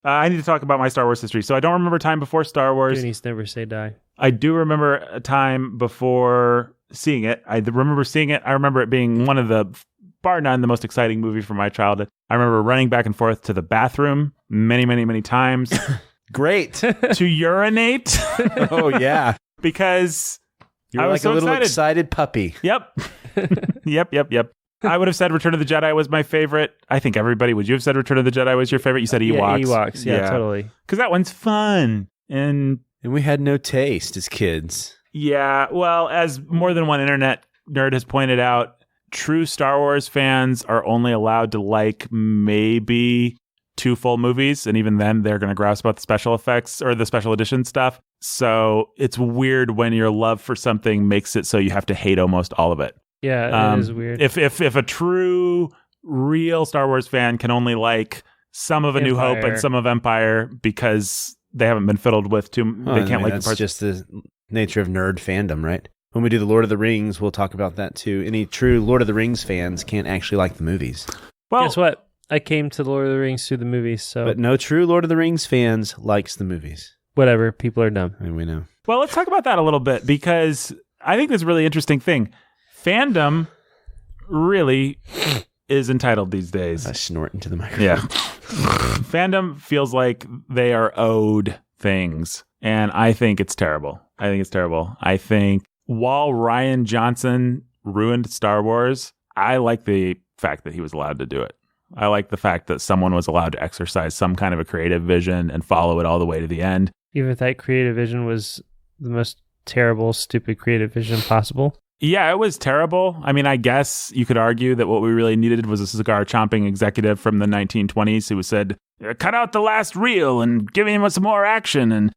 I need to talk about my Star Wars history. So I don't remember a time before Star Wars. Goonies never say die. I do remember a time before seeing it. I remember seeing it. I remember it being one of the, bar none, the most exciting movie from my childhood. I remember running back and forth to the bathroom many, many, many times. Great. To urinate. Oh, yeah. Because you were like so a little excited puppy. Yep. Yep. I would have said Return of the Jedi was my favorite. I think everybody, would you have said Return of the Jedi was your favorite? You said Ewoks. Yeah, Ewoks. Yeah, totally. Because that one's fun. And we had no taste as kids. Yeah. Well, as more than one internet nerd has pointed out, true Star Wars fans are only allowed to like maybe 2 full movies, and even then they're going to grouse about the special effects or the special edition stuff. So it's weird when your love for something makes it so you have to hate almost all of it. Yeah, it is weird. If a true, real Star Wars fan can only like some of A New Hope and some of Empire because they haven't been fiddled with they can't like the parts. That's just the nature of nerd fandom, right? When we do the Lord of the Rings, we'll talk about that too. Any true Lord of the Rings fans can't actually like the movies. Well, guess what? I came to Lord of the Rings through the movies, so... But no true Lord of the Rings fans likes the movies. Whatever, people are dumb. I mean, we know. Well, let's talk about that a little bit, because I think this is a really interesting thing. Fandom really is entitled these days. I snort into the microphone. Yeah. Fandom feels like they are owed things, and I think it's terrible. I think while Rian Johnson ruined Star Wars, I like the fact that he was allowed to do it. I like the fact that someone was allowed to exercise some kind of a creative vision and follow it all the way to the end. Even if that creative vision was the most terrible, stupid creative vision possible. Yeah, it was terrible. I mean, I guess you could argue that what we really needed was a cigar-chomping executive from the 1920s who said, cut out the last reel and give him some more action. And,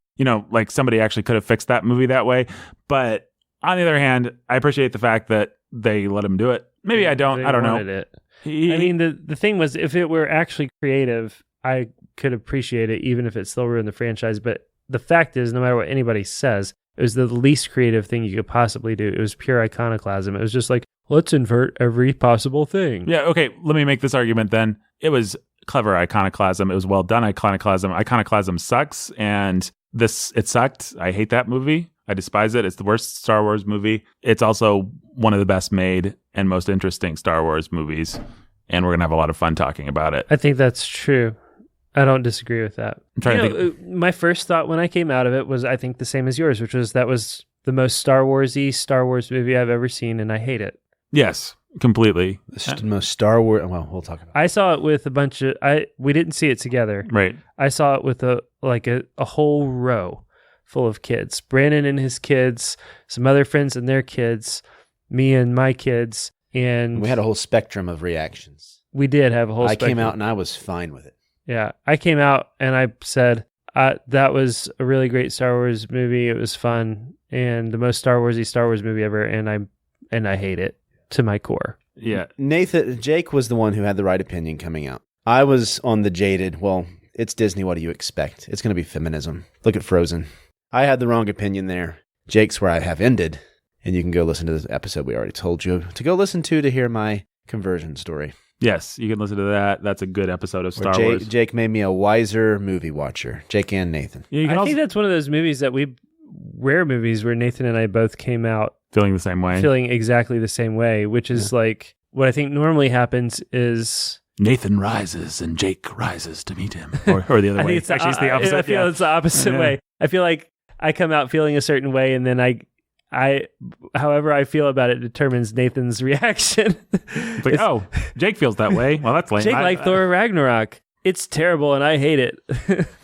like somebody actually could have fixed that movie that way. But on the other hand, I appreciate the fact that they let him do it. Maybe I don't. I don't know. It. I mean, the thing was, if it were actually creative, I could appreciate it, even if it still ruined the franchise. But the fact is, no matter what anybody says, it was the least creative thing you could possibly do. It was pure iconoclasm. It was just like, let's invert every possible thing. Yeah, okay, let me make this argument then. It was clever iconoclasm. It was well done iconoclasm. Iconoclasm sucks, and it sucked. I hate that movie. I despise it. It's the worst Star Wars movie. It's also one of the best made and most interesting Star Wars movies, and we're going to have a lot of fun talking about it. I think that's true. I don't disagree with that. I'm trying to think. My first thought when I came out of it was, I think, the same as yours, which was that was the most Star Wars-y Star Wars movie I've ever seen, and I hate it. Yes, completely. The most Star Wars... Well, we'll talk about it. I saw it with a bunch of... We didn't see it together. Right. I saw it with a whole row full of kids. Brandon and his kids, some other friends and their kids, me and my kids, and... We had a whole spectrum of reactions. We did have a whole spectrum. I came out and I was fine with it. Yeah, I came out and I said, that was a really great Star Wars movie. It was fun and the most Star Wars-y Star Wars movie ever, and I hate it to my core. Yeah. Jake was the one who had the right opinion coming out. I was on the jaded, well, it's Disney, what do you expect? It's going to be feminism. Look at Frozen. I had the wrong opinion there. Jake's where I have ended, and you can go listen to this episode we already told you to go listen to hear my conversion story. Yes, you can listen to that. That's a good episode of Star Wars. Jake made me a wiser movie watcher. Jake and Nathan. Yeah, I think that's one of those movies rare movies where Nathan and I both came out feeling the same way. Feeling exactly the same way, which is like what I think normally happens is Nathan rises and Jake rises to meet him. Or the other way. It's actually, it's the opposite. I feel it's the opposite way. I feel like I come out feeling a certain way, and then however I feel about it determines Nathan's reaction. It's like, Jake feels that way. Well, that's lame. Jake liked Thor Ragnarok. It's terrible, and I hate it.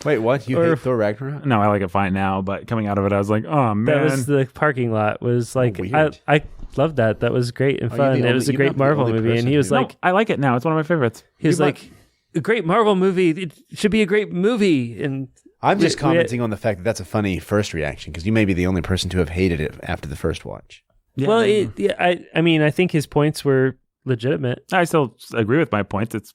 Wait, what? You hate Thor Ragnarok? No, I like it fine now, but coming out of it, I was like, oh, man. That was the parking lot. Was like, I loved that. That was great and fun. It was a great Marvel movie, and he was like... I like it now. It's one of my favorites. He was like, a great Marvel movie. It should be a great movie, and... I'm just commenting on the fact that that's a funny first reaction, because you may be the only person to have hated it after the first watch. Yeah, well, I mean, I think his points were legitimate. I still agree with my points. It's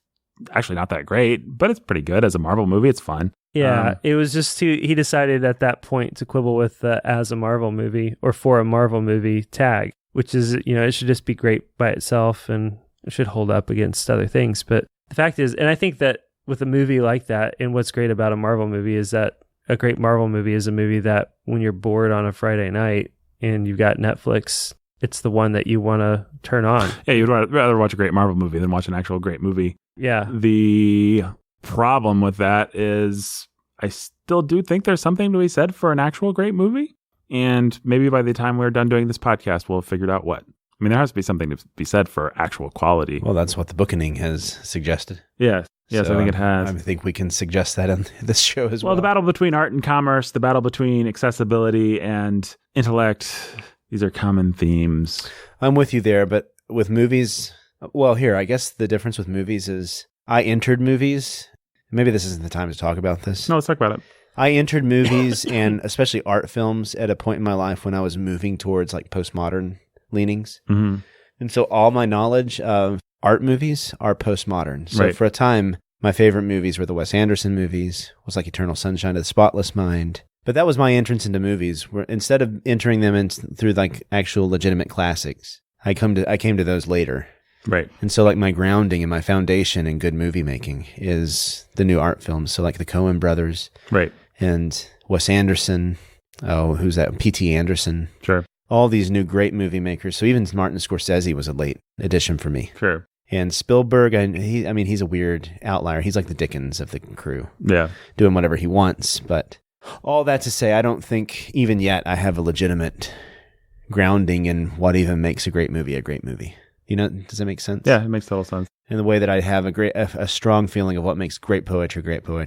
actually not that great, but it's pretty good as a Marvel movie. It's fun. Yeah, it was just he decided at that point to quibble with the as a Marvel movie or for a Marvel movie tag, which is, it should just be great by itself and it should hold up against other things. But the fact is, and I think that with a movie like that, and what's great about a Marvel movie is that a great Marvel movie is a movie that when you're bored on a Friday night and you've got Netflix, it's the one that you want to turn on. Yeah, you'd rather watch a great Marvel movie than watch an actual great movie. Yeah. The problem with that is I still do think there's something to be said for an actual great movie. And maybe by the time we're done doing this podcast, we'll have figured out what. I mean, there has to be something to be said for actual quality. Well, that's what the bookening has suggested. Yes, I think it has. I think we can suggest that on this show as well. Well, the battle between art and commerce, the battle between accessibility and intellect, these are common themes. I'm with you there, but with movies, well, here, I guess the difference with movies is I entered movies Maybe this isn't the time to talk about this. No, let's talk about it. I entered movies and especially art films at a point in my life when I was moving towards like postmodern leanings. Mm-hmm. And so all my knowledge of art movies are postmodern. So Right. for a time, my favorite movies were the Wes Anderson movies. It was like Eternal Sunshine of the Spotless Mind. But that was my entrance into movies. Where instead of entering them through like actual legitimate classics, I came to those later. Right. And so like my grounding and my foundation in good movie making is the new art films. So like the Coen brothers. Right. And Wes Anderson. Oh, who's that? P.T. Anderson. Sure. All these new great movie makers. So even Martin Scorsese was a late addition for me. Sure. And Spielberg, he's a weird outlier. He's like the Dickens of the crew. Yeah. Doing whatever he wants. But all that to say, I don't think even yet I have a legitimate grounding in what even makes a great movie a great movie. You know, does that make sense? Yeah, it makes total sense. In the way that I have a strong feeling of what makes great poetry,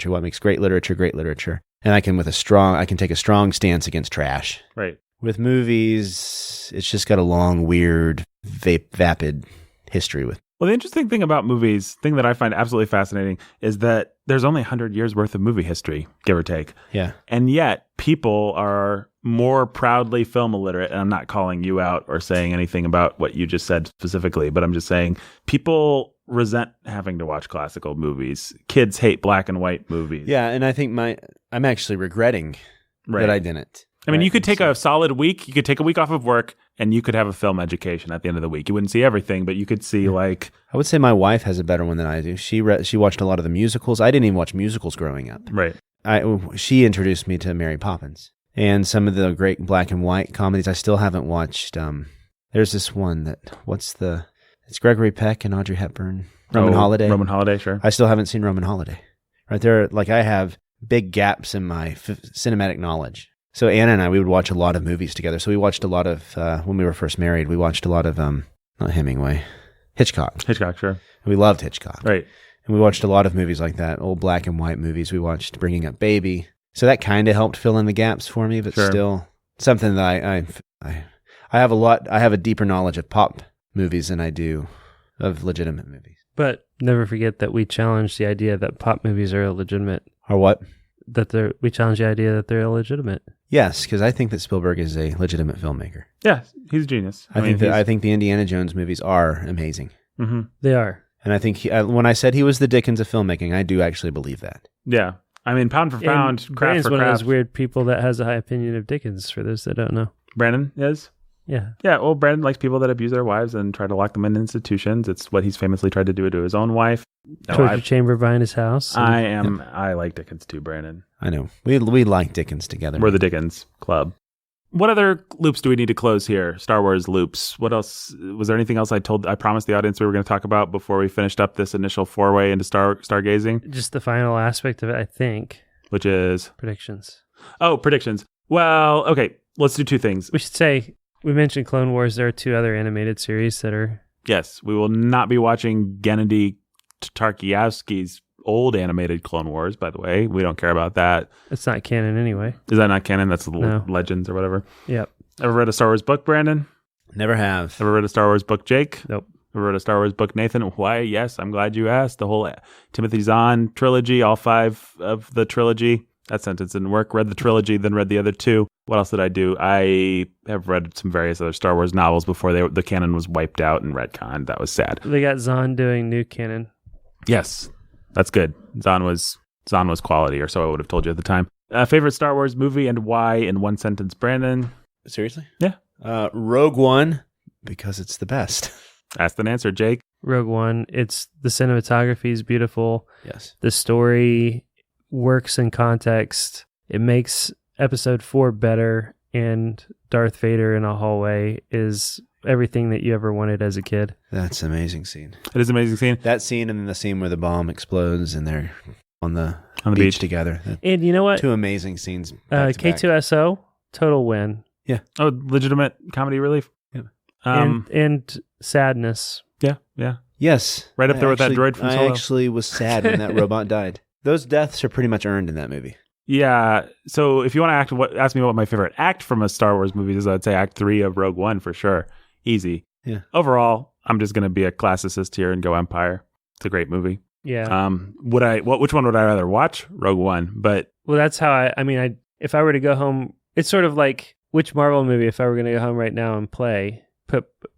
what makes great literature. And I can take a strong stance against trash. Right. With movies, it's just got a long, weird, vapid history with. Well, the interesting thing about movies, thing that I find absolutely fascinating, is that there's only 100 years worth of movie history, give or take. Yeah. And yet people are more proudly film illiterate. And I'm not calling you out or saying anything about what you just said specifically, but I'm just saying people resent having to watch classical movies. Kids hate black and white movies. Yeah. And I think I'm actually regretting that I didn't. I mean, you could take a solid week. You could take a week off of work, and you could have a film education at the end of the week. You wouldn't see everything, but you could see like. I would say my wife has a better one than I do. She watched a lot of the musicals. I didn't even watch musicals growing up. Right. She introduced me to Mary Poppins and some of the great black and white comedies. I still haven't watched. There's this one it's Gregory Peck and Audrey Hepburn. Roman Holiday. Roman Holiday, sure. I still haven't seen Roman Holiday. Right there, like I have big gaps in my cinematic knowledge. So Anna and I, we would watch a lot of movies together. So we watched a lot of, when we were first married, we watched a lot of, not Hemingway, Hitchcock. Hitchcock, sure. We loved Hitchcock. Right. And we watched a lot of movies like that, old black and white movies. We watched Bringing Up Baby. So that kind of helped fill in the gaps for me, but still something that I have I have a deeper knowledge of pop movies than I do of legitimate movies. But never forget that we challenge the idea that pop movies are illegitimate. Or what? We challenge the idea that they're illegitimate. Yes, because I think that Spielberg is a legitimate filmmaker. Yeah, he's a genius. I think the Indiana Jones movies are amazing. Mm-hmm. They are. And I think when I said he was the Dickens of filmmaking, I do actually believe that. Yeah. I mean, pound for pound, craft Brandon's for craft. one of those weird people that has a high opinion of Dickens, for those that don't know. Brandon is? Yeah. Yeah, well, Brandon likes people that abuse their wives and try to lock them in institutions. It's what he's famously tried to do to his own wife. Torture chamber behind his house. I like Dickens too, Brandon. I know. We like Dickens together. We're the Dickens Club. What other loops do we need to close here? Star Wars loops. What else? Was there anything else I promised the audience we were going to talk about before we finished up this initial foray into stargazing? Just the final aspect of it, I think. Which is? Predictions. Oh, predictions. Well, okay. Let's do two things. We should say, we mentioned Clone Wars. There are two other animated series that are... Yes. We will not be watching Gennady Tartakovsky's old animated Clone Wars, by the way. We don't care about that. It's not canon anyway. Is that not canon? That's the Legends or whatever. Yep. Ever read a Star Wars book, Brandon? Never have. Ever read a Star Wars book, Jake? Nope. Ever read a Star Wars book, Nathan? Why, yes, I'm glad you asked. The whole Timothy Zahn trilogy, all 5 of the trilogy. That sentence didn't work. Read the trilogy, then read the other 2. What else did I do? I have read some various other Star Wars novels before the canon was wiped out and retconned. That was sad. They got Zahn doing new canon. Yes, that's good. Zahn was quality, or so I would have told you at the time. Favorite Star Wars movie and why in one sentence, Brandon? Seriously? Yeah. Rogue One, because it's the best. Asked and answered, Jake. Rogue One. It's the cinematography is beautiful. Yes. The story works in context. It makes Episode 4 better, and Darth Vader in a hallway is everything that you ever wanted as a kid. That's an amazing scene. It is an amazing scene. That scene and then the scene where the bomb explodes and they're on the beach together. And you know what? 2 amazing scenes. Back to back. K2SO, total win. Yeah. Oh, legitimate comedy relief. Yeah. And sadness. Yeah, yeah. Yes. Right up there with that droid from Solo. I actually was sad when that robot died. Those deaths are pretty much earned in that movie. Yeah. So if you want to ask me what my favorite act from a Star Wars movie is, I'd say Act 3 of Rogue One for sure. Easy. Yeah. Overall, I'm just going to be a classicist here and go Empire. It's a great movie. Yeah. Which one would I rather watch? Rogue One. But well, that's how if I were to go home, it's sort of like which Marvel movie, if I were going to go home right now and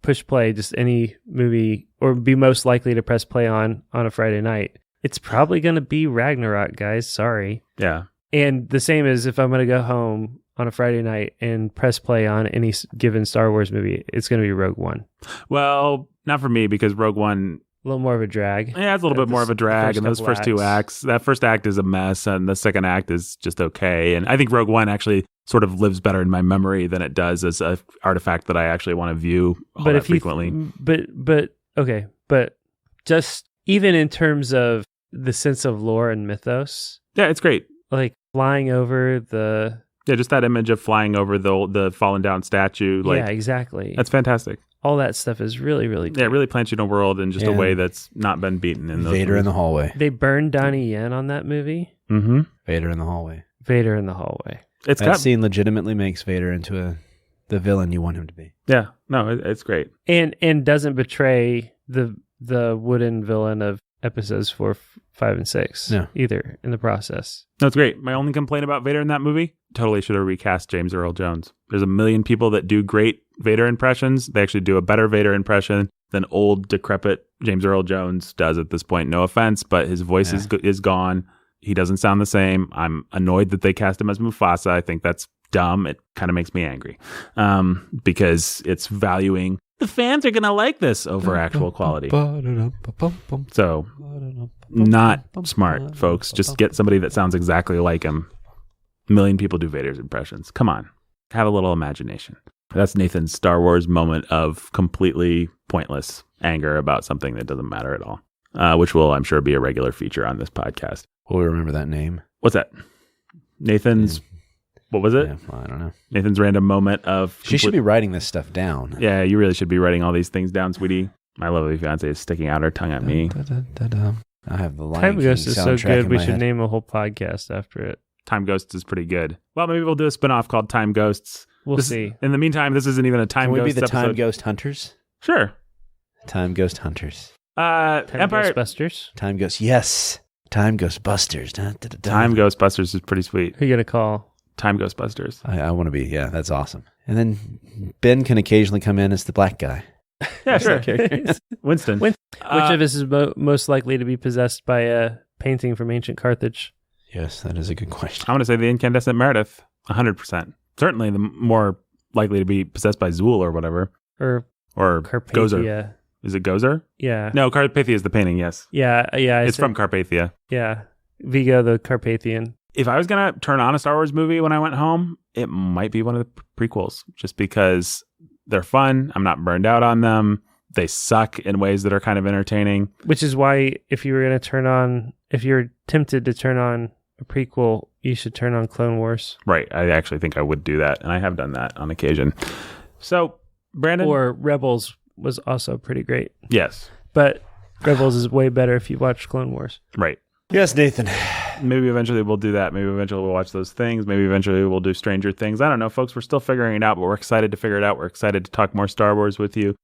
push play, just any movie, or be most likely to press play on a Friday night, it's probably going to be Ragnarok, guys. Sorry. Yeah. And the same as if I'm going to go home on a Friday night and press play on any given Star Wars movie, it's going to be Rogue One. Well, not for me, because Rogue One, a little more of a drag. Yeah, it's a little bit more of a drag. And those first two acts, that first act is a mess, and the second act is just okay. And I think Rogue One actually sort of lives better in my memory than it does as an artifact that I actually want to view frequently. But just even in terms of the sense of lore and mythos. Yeah, it's great. Like flying over the... Yeah, just that image of flying over the fallen down statue. Yeah, exactly. That's fantastic. All that stuff is really, really cool. Yeah, it really plants you in a world in just a way that's not been beaten in those Vader movies. in the hallway. They burned Donnie Yen on that movie. Mm-hmm. Vader in the hallway. Vader in the hallway. That scene legitimately makes Vader into the villain you want him to be. Yeah, no, it's great. And doesn't betray the wooden villain of episodes 4, 5, and 6 either in the process. No, it's great. My only complaint about Vader in that movie, totally should have recast James Earl Jones. There's a million people that do great Vader impressions. They actually do a better Vader impression than old, decrepit James Earl Jones does at this point. No offense, but his voice is gone. He doesn't sound the same. I'm annoyed that they cast him as Mufasa. I think that's dumb. It kind of makes me angry because it's valuing the fans are going to like this over actual quality. So, not smart, folks. Just get somebody that sounds exactly like him. A million people do Vader's impressions. Come on. Have a little imagination. That's Nathan's Star Wars moment of completely pointless anger about something that doesn't matter at all, which will, I'm sure, be a regular feature on this podcast. Will we remember that name? What's that? Nathan's... What was it? Yeah, well, I don't know. Nathan's random moment of... She should be writing this stuff down. Yeah, you really should be writing all these things down, sweetie. My lovely fiance is sticking out her tongue at me. I have the Lion Time King Ghost is so soundtrack good, in we my should head. name a whole podcast after it. Time Ghosts is pretty good. Well, maybe we'll do a spinoff called Time Ghosts. We'll see. In the meantime, this isn't even a Time Can we Ghosts be the episode. Time Ghost Hunters? Sure. Time Ghost Hunters. Empire... Ghostbusters? Time Ghost... Yes. Time Ghostbusters. Time Ghostbusters is pretty sweet. Who you going to call? Time Ghostbusters. I want to be... Yeah, that's awesome. And then Ben can occasionally come in as the black guy. Yeah, sure. Winston. Which of us is most likely to be possessed by a painting from ancient Carthage? Yes, that is a good question. I'm going to say the incandescent Meredith. 100%. Certainly the more likely to be possessed by Zool or whatever. Or Gozer. Carpathia. Is it Gozer? Yeah. No, Carpathia is the painting, yes. Yeah. It's from Carpathia. Yeah. Vigo the Carpathian. If I was going to turn on a Star Wars movie when I went home, it might be one of the prequels, just because they're fun. I'm not burned out on them. They suck in ways that are kind of entertaining. Which is why if you're tempted to turn on a prequel, you should turn on Clone Wars. Right. I actually think I would do that, and I have done that on occasion. So, Brandon? Or Rebels was also pretty great. Yes. But Rebels is way better if you watch Clone Wars. Right. Yes, Nathan. Maybe eventually we'll do that. Maybe eventually we'll watch those things. Maybe eventually we'll do Stranger Things. I don't know, folks. We're still figuring it out, but we're excited to figure it out. We're excited to talk more Star Wars with you.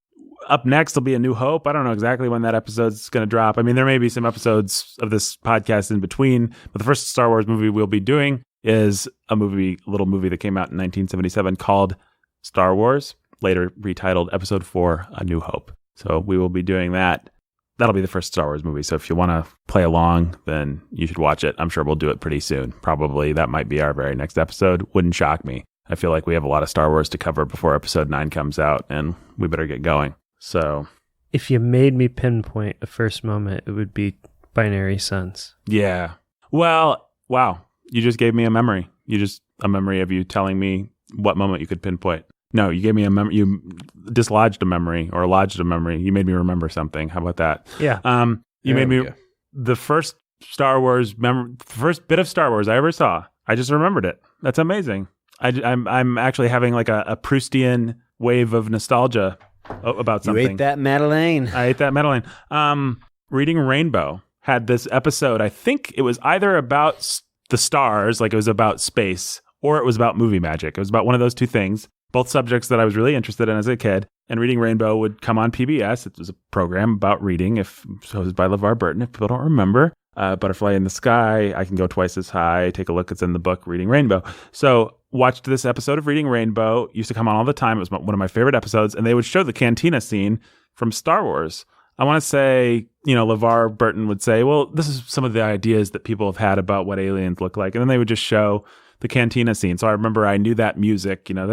Up next will be A New Hope. I don't know exactly when that episode's going to drop. I mean, there may be some episodes of this podcast in between, but the first Star Wars movie we'll be doing is a little movie that came out in 1977 called Star Wars, later retitled Episode 4, A New Hope. So we will be doing that. That'll be the first Star Wars movie. So if you want to play along, then you should watch it. I'm sure we'll do it pretty soon. Probably that might be our very next episode. Wouldn't shock me. I feel like we have a lot of Star Wars to cover before Episode 9 comes out, and we better get going. So if you made me pinpoint a first moment, it would be Binary Suns. Yeah. Well, wow. You just gave me a memory. A memory of you telling me what moment you could pinpoint. No, you gave me a memory. You dislodged a memory or lodged a memory. You made me remember something. How about that? Yeah. You made me the first Star Wars first bit of Star Wars I ever saw. I just remembered it. That's amazing. I'm actually having like a Proustian wave of nostalgia about something. You ate that Madeleine. I ate that Madeleine. Reading Rainbow had this episode. I think it was either about the stars, like it was about space, or it was about movie magic. It was about one of those two things. Both subjects that I was really interested in as a kid. and Reading Rainbow would come on PBS. It was a program about reading, hosted by LeVar Burton, if people don't remember. Butterfly in the Sky, I Can Go Twice as High, take a look, it's in the book, Reading Rainbow. So watched this episode of Reading Rainbow, used to come on all the time. It was one of my favorite episodes, and they would show the cantina scene from Star Wars. I want to say, LeVar Burton would say, well, this is some of the ideas that people have had about what aliens look like. And then they would just show the cantina scene. So I remember I knew that music, and I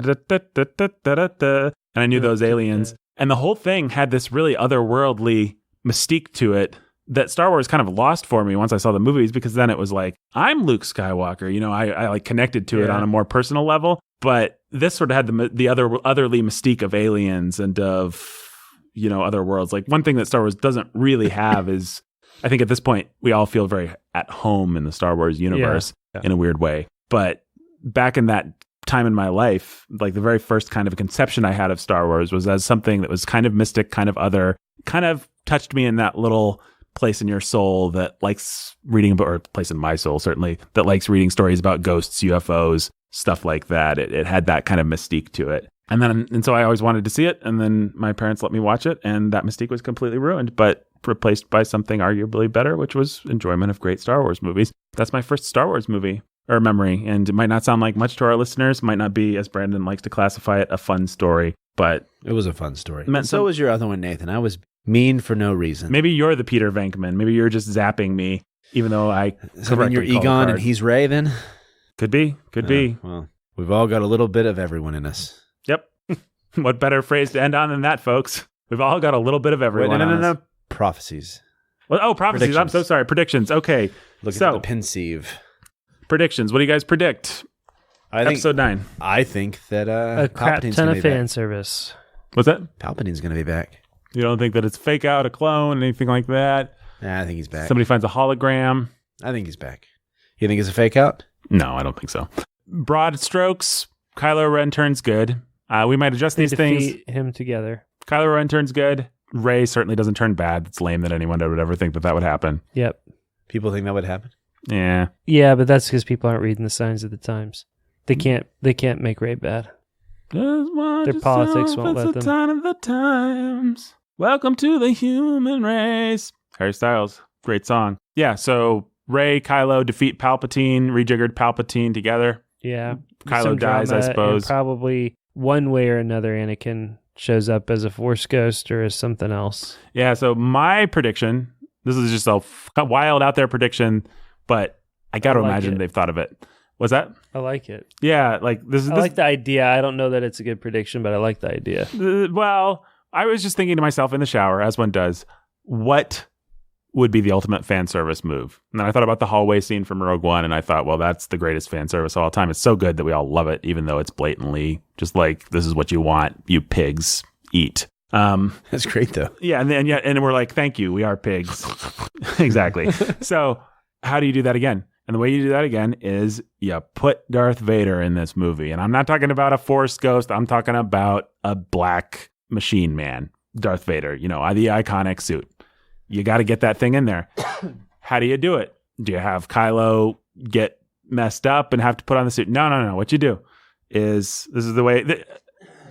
knew those aliens. And the whole thing had this really otherworldly mystique to it that Star Wars kind of lost for me once I saw the movies, because then it was like, I'm Luke Skywalker. I like connected to it on a more personal level. But this sort of had the otherly mystique of aliens and of, other worlds. Like one thing that Star Wars doesn't really have is, I think at this point, we all feel very at home in the Star Wars universe in a weird way. But back in that time in my life, like the very first kind of a conception I had of Star Wars was as something that was kind of mystic, kind of other, kind of touched me in that little place in your soul that likes reading about, or place in my soul certainly, that likes reading stories about ghosts, UFOs, stuff like that. It had that kind of mystique to it. And so I always wanted to see it, and then my parents let me watch it, and that mystique was completely ruined, but replaced by something arguably better, which was enjoyment of great Star Wars movies. That's my first Star Wars movie or memory, and it might not sound like much to our listeners, might not be, as Brandon likes to classify it, a fun story, but it was a fun story. And so was your other one, Nathan. I was mean for no reason. Maybe you're the Peter Venkman. Maybe you're just zapping me, even though I you're Egon and he's Ray then? Could be. Well, we've all got a little bit of everyone in us. Yep. What better phrase to end on than that, folks? We've all got a little bit of everyone. No. Prophecies. Well, prophecies. I'm so sorry. Predictions. Okay. Look at the pensieve. Predictions. What do you guys predict? Episode 9. I think that a crap ton of fan service. What's that? Palpatine's going to be back. You don't think that it's fake out, a clone, anything like that? Nah, I think he's back. Somebody finds a hologram. I think he's back. You think it's a fake out? No, I don't think so. Broad strokes, Kylo Ren turns good. We might adjust these things. Defeat him together. Kylo Ren turns good. Rey certainly doesn't turn bad. It's lame that anyone would ever think that would happen. Yep. People think that would happen? Yeah. Yeah, but that's because people aren't reading the signs of the times. They can't make Rey bad. Their politics won't let them. Sign of the times. Welcome to the human race. Harry Styles. Great song. Yeah, so Rey, Kylo defeat Palpatine, rejiggered Palpatine together. Yeah. Kylo dies, I suppose. Probably one way or another, Anakin shows up as a Force ghost or as something else. Yeah, so my prediction, this is just a wild out there prediction, but I got to imagine they've thought of it. What's that? I like it. Yeah, like this. I like the idea. I don't know that it's a good prediction, but I like the idea. Well, I was just thinking to myself in the shower, as one does, what would be the ultimate fan service move? And then I thought about the hallway scene from Rogue One, and I thought, well, that's the greatest fan service of all time. It's so good that we all love it, even though it's blatantly just like, this is what you want, you pigs, eat. That's great, though. Yeah, and we're like, thank you, we are pigs. Exactly. So how do you do that again? And the way you do that again is you put Darth Vader in this movie. And I'm not talking about a Force ghost. I'm talking about a black machine man, Darth Vader, the iconic suit. You got to get that thing in there. How do you do it? Do you have Kylo get messed up and have to put on the suit? No. What you do is, this is the way,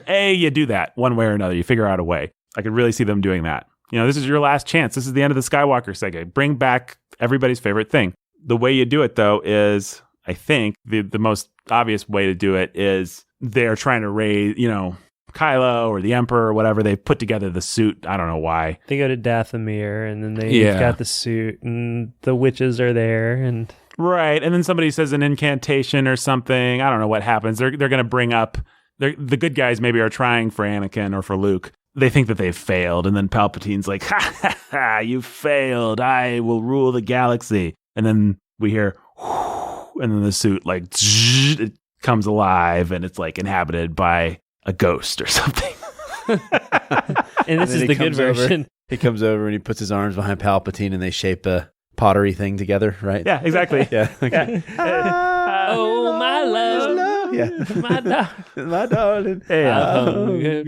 you do that one way or another. You figure out a way. I could really see them doing that. This is your last chance. This is the end of the Skywalker saga. Bring back everybody's favorite thing. The way you do it, though, is, I think, the most obvious way to do it is they're trying to raise, Kylo or the Emperor or whatever. They put together the suit. I don't know why. They go to Dathomir, and then they've got the suit, and the witches are there. And right. And then somebody says an incantation or something. I don't know what happens. They're going to bring up, the good guys maybe are trying for Anakin or for Luke. They think that they've failed. And then Palpatine's like, ha, you failed. I will rule the galaxy. And then we hear, and then the suit it comes alive, and it's like inhabited by a ghost or something. And this is the good version. He comes over and he puts his arms behind Palpatine, and they shape a pottery thing together, right? Yeah, exactly. Yeah. Okay. Oh, my love. Yeah. my darling. Hey,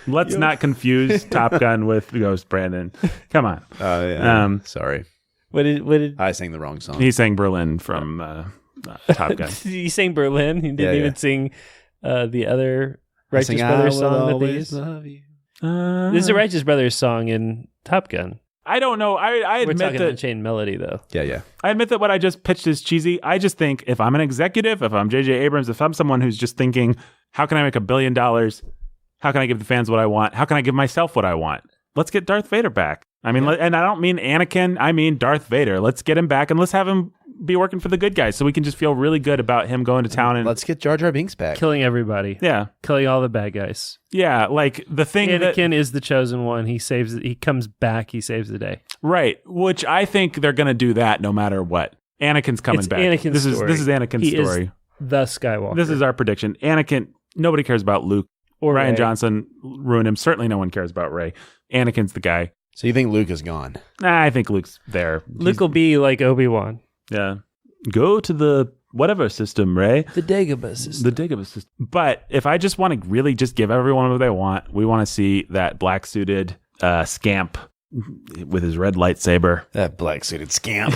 let's not confuse Top Gun with Ghost, Brandon. Come on. Oh, yeah. Sorry. What did I sang the wrong song? He sang Berlin from Top Gun. He sang Berlin. He didn't even sing the other Righteous Brothers song that they used. Love you. This is a Righteous Brothers song in Top Gun. I don't know. I We're admit talking that Unchained Melody, though. Yeah. I admit that what I just pitched is cheesy. I just think if I'm an executive, if I'm J.J. Abrams, if I'm someone who's just thinking, how can I make $1 billion? How can I give the fans what I want? How can I give myself what I want? Let's get Darth Vader back. I mean, and I don't mean Anakin. I mean Darth Vader. Let's get him back and let's have him be working for the good guys so we can just feel really good about him going to town. And let's get Jar Jar Binks back. Killing everybody. Yeah. Killing all the bad guys. Yeah, like the thing Anakin is the chosen one. He comes back, he saves the day. Right, which I think they're going to do that no matter what. Anakin's coming back. Anakin's story. This is Anakin's story. Is the Skywalker. This is our prediction. Anakin, nobody cares about Luke. Or Rian Rey. Johnson ruined him. Certainly no one cares about Rey. Anakin's the guy. So you think Luke is gone? Nah, I think Luke's there. Luke will be like Obi-Wan. Yeah. Go to the whatever system, Rey. The Dagobah system. The Dagobah system. But if I just want to really just give everyone what they want, we want to see that black-suited scamp with his red lightsaber. That black-suited scamp.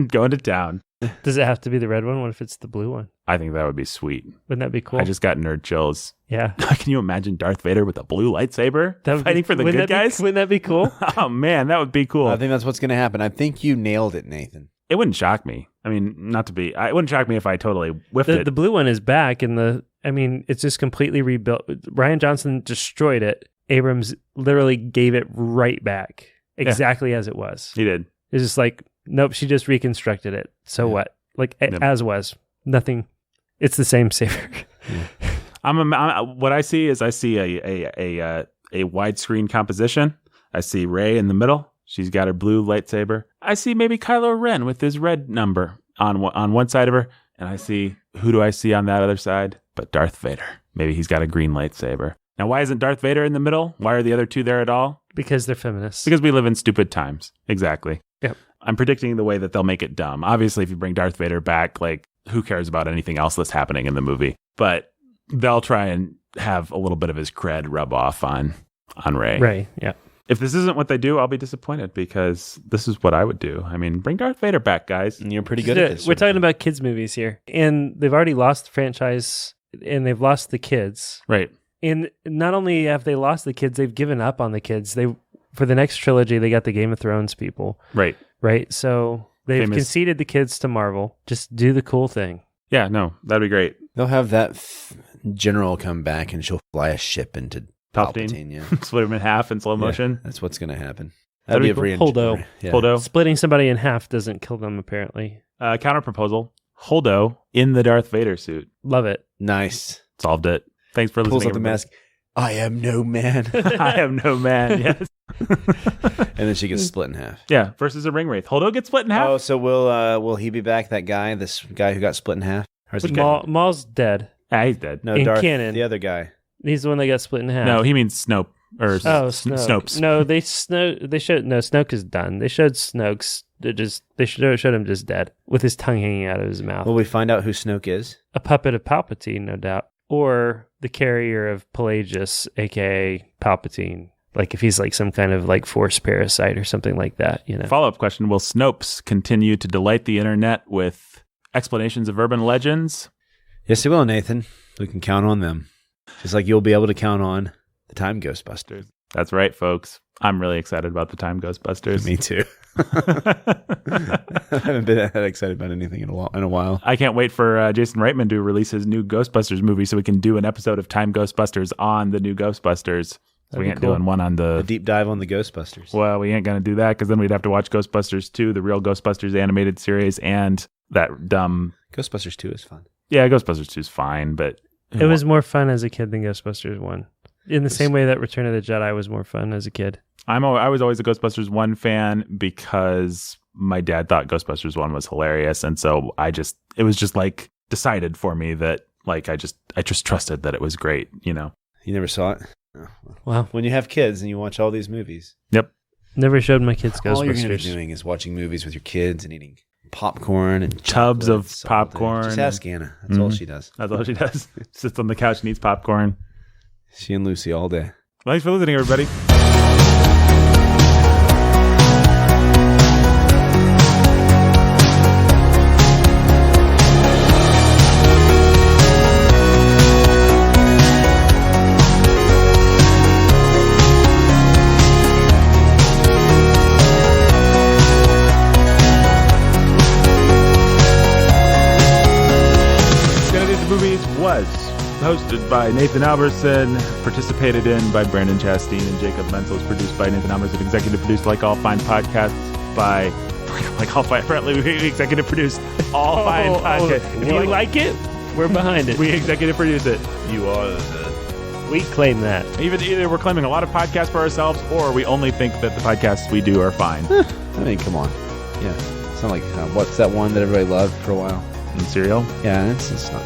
Going to town. Does it have to be the red one? What if it's the blue one? I think that would be sweet. Wouldn't that be cool? I just got nerd chills. Yeah. Can you imagine Darth Vader with a blue lightsaber fighting for the good guys? Wouldn't that be cool? Oh, man, that would be cool. I think that's what's going to happen. I think you nailed it, Nathan. It wouldn't shock me. I mean, it wouldn't shock me if I totally whiffed it. The blue one is back, and it's just completely rebuilt. Rian Johnson destroyed it. Abrams literally gave it right back, exactly as it was. He did. It's just like, nope, she just reconstructed it. So what? Like, as was. Nothing. It's the same saber. What I see is a widescreen composition. I see Rey in the middle. She's got her blue lightsaber. I see maybe Kylo Ren with his red number on one side of her. And I see, who do I see on that other side? But Darth Vader. Maybe he's got a green lightsaber. Now, why isn't Darth Vader in the middle? Why are the other two there at all? Because they're feminists. Because we live in stupid times. Exactly. Yep. I'm predicting the way that they'll make it dumb. Obviously, if you bring Darth Vader back, like, who cares about anything else that's happening in the movie? But they'll try and have a little bit of his cred rub off on Rey. Rey, yeah. If this isn't what they do, I'll be disappointed because this is what I would do. I mean, bring Darth Vader back, guys. And you're pretty good at this. We're talking about kids' movies here. And they've already lost the franchise and they've lost the kids. Right. And not only have they lost the kids, they've given up on the kids. For the next trilogy, they got the Game of Thrones people. Right. Right. So they've conceded the kids to Marvel. Just do the cool thing. Yeah, no, that'd be great. They'll have that general come back and she'll fly a ship into Palpatine. Yeah. Split him in half in slow motion. That's what's going to happen. That'd be cool. Holdo. Yeah. Holdo. Splitting somebody in half doesn't kill them, apparently. Counter proposal. Holdo in the Darth Vader suit. Love it. Nice. Solved it. Thanks for listening. Pulls out the mask. I am no man. I am no man. Yes. And then she gets split in half. Yeah. Versus a ring wraith. Holdo gets split in half. Oh, so will he be back? This guy who got split in half? Or is it Maul's dead. He's dead. No, in Darth, canon. the other guy. He's the one that got split in half. No, he means Snoke. Or Snopes. No, Snoke is done. They showed Snoke's. They showed him just dead with his tongue hanging out of his mouth. Will we find out who Snoke is? A puppet of Palpatine, no doubt, or the carrier of Pelagius, aka Palpatine. Like if he's like some kind of like Force parasite or something like that, you know. Follow-up question: will Snopes continue to delight the internet with explanations of urban legends? Yes, he will, Nathan. We can count on them, just like you'll be able to count on the Time Ghostbusters. That's right, folks. I'm really excited about the Time Ghostbusters. Me too. I haven't been that excited about anything in a while. I can't wait for Jason Reitman to release his new Ghostbusters movie so we can do an episode of Time Ghostbusters on the new Ghostbusters. We ain't doing one on a deep dive on the Ghostbusters. Well, we ain't going to do that because then we'd have to watch Ghostbusters 2, the real Ghostbusters animated series, and that dumb... Ghostbusters 2 is fun. Yeah, Ghostbusters 2 is fine, but... It was more fun as a kid than Ghostbusters 1. In the same way that Return of the Jedi was more fun as a kid. I was always a Ghostbusters 1 fan because my dad thought Ghostbusters 1 was hilarious, and so it was just like decided for me that like I just trusted that it was great, you know. You never saw it? Oh. Wow. When you have kids and you watch all these movies. Yep. Never showed my kids Ghostbusters. All you're going to be doing is watching movies with your kids and eating popcorn and tubs of popcorn. Just ask Anna. That's all she does. That's all she does. Sits on the couch and eats popcorn. She and Lucy all day. Thanks for listening, everybody. at the Movies was hosted by Nathan Alberson, participated in by Brandon Chastain and Jacob Menzel, is produced by Nathan Alberson, executive produced like all fine podcasts by like all fine, apparently we executive produce all fine podcasts. If you like it, we're behind it. We executive produce it. You are We claim that. Either we're claiming a lot of podcasts for ourselves, or we only think that the podcasts we do are fine. I mean, come on. Yeah. It's not like, what's that one that everybody loved for a while? And Serial? Yeah, it's not.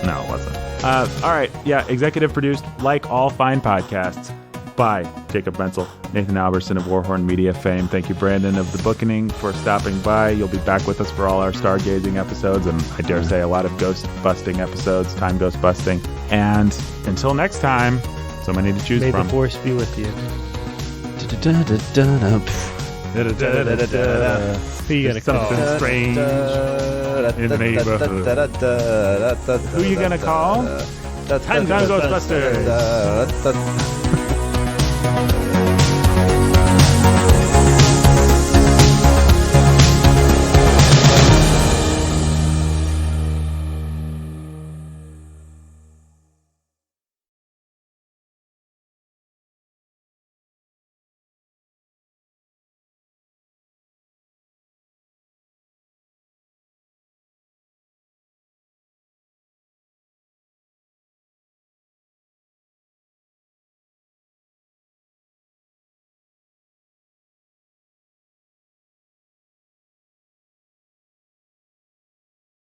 No, it wasn't. All right. Yeah, executive produced like all fine podcasts by Jacob Menzel, Nathan Alberson of Warhorn Media fame. Thank you, Brandon of The Bookening, for stopping by. You'll be back with us for all our stargazing episodes, and I dare say a lot of ghost busting episodes, time ghost busting. And until next time, so many to choose May from. the force be with you. Who you gonna call? Something strange in the neighborhood. Who you gonna call? Time Ghostbusters.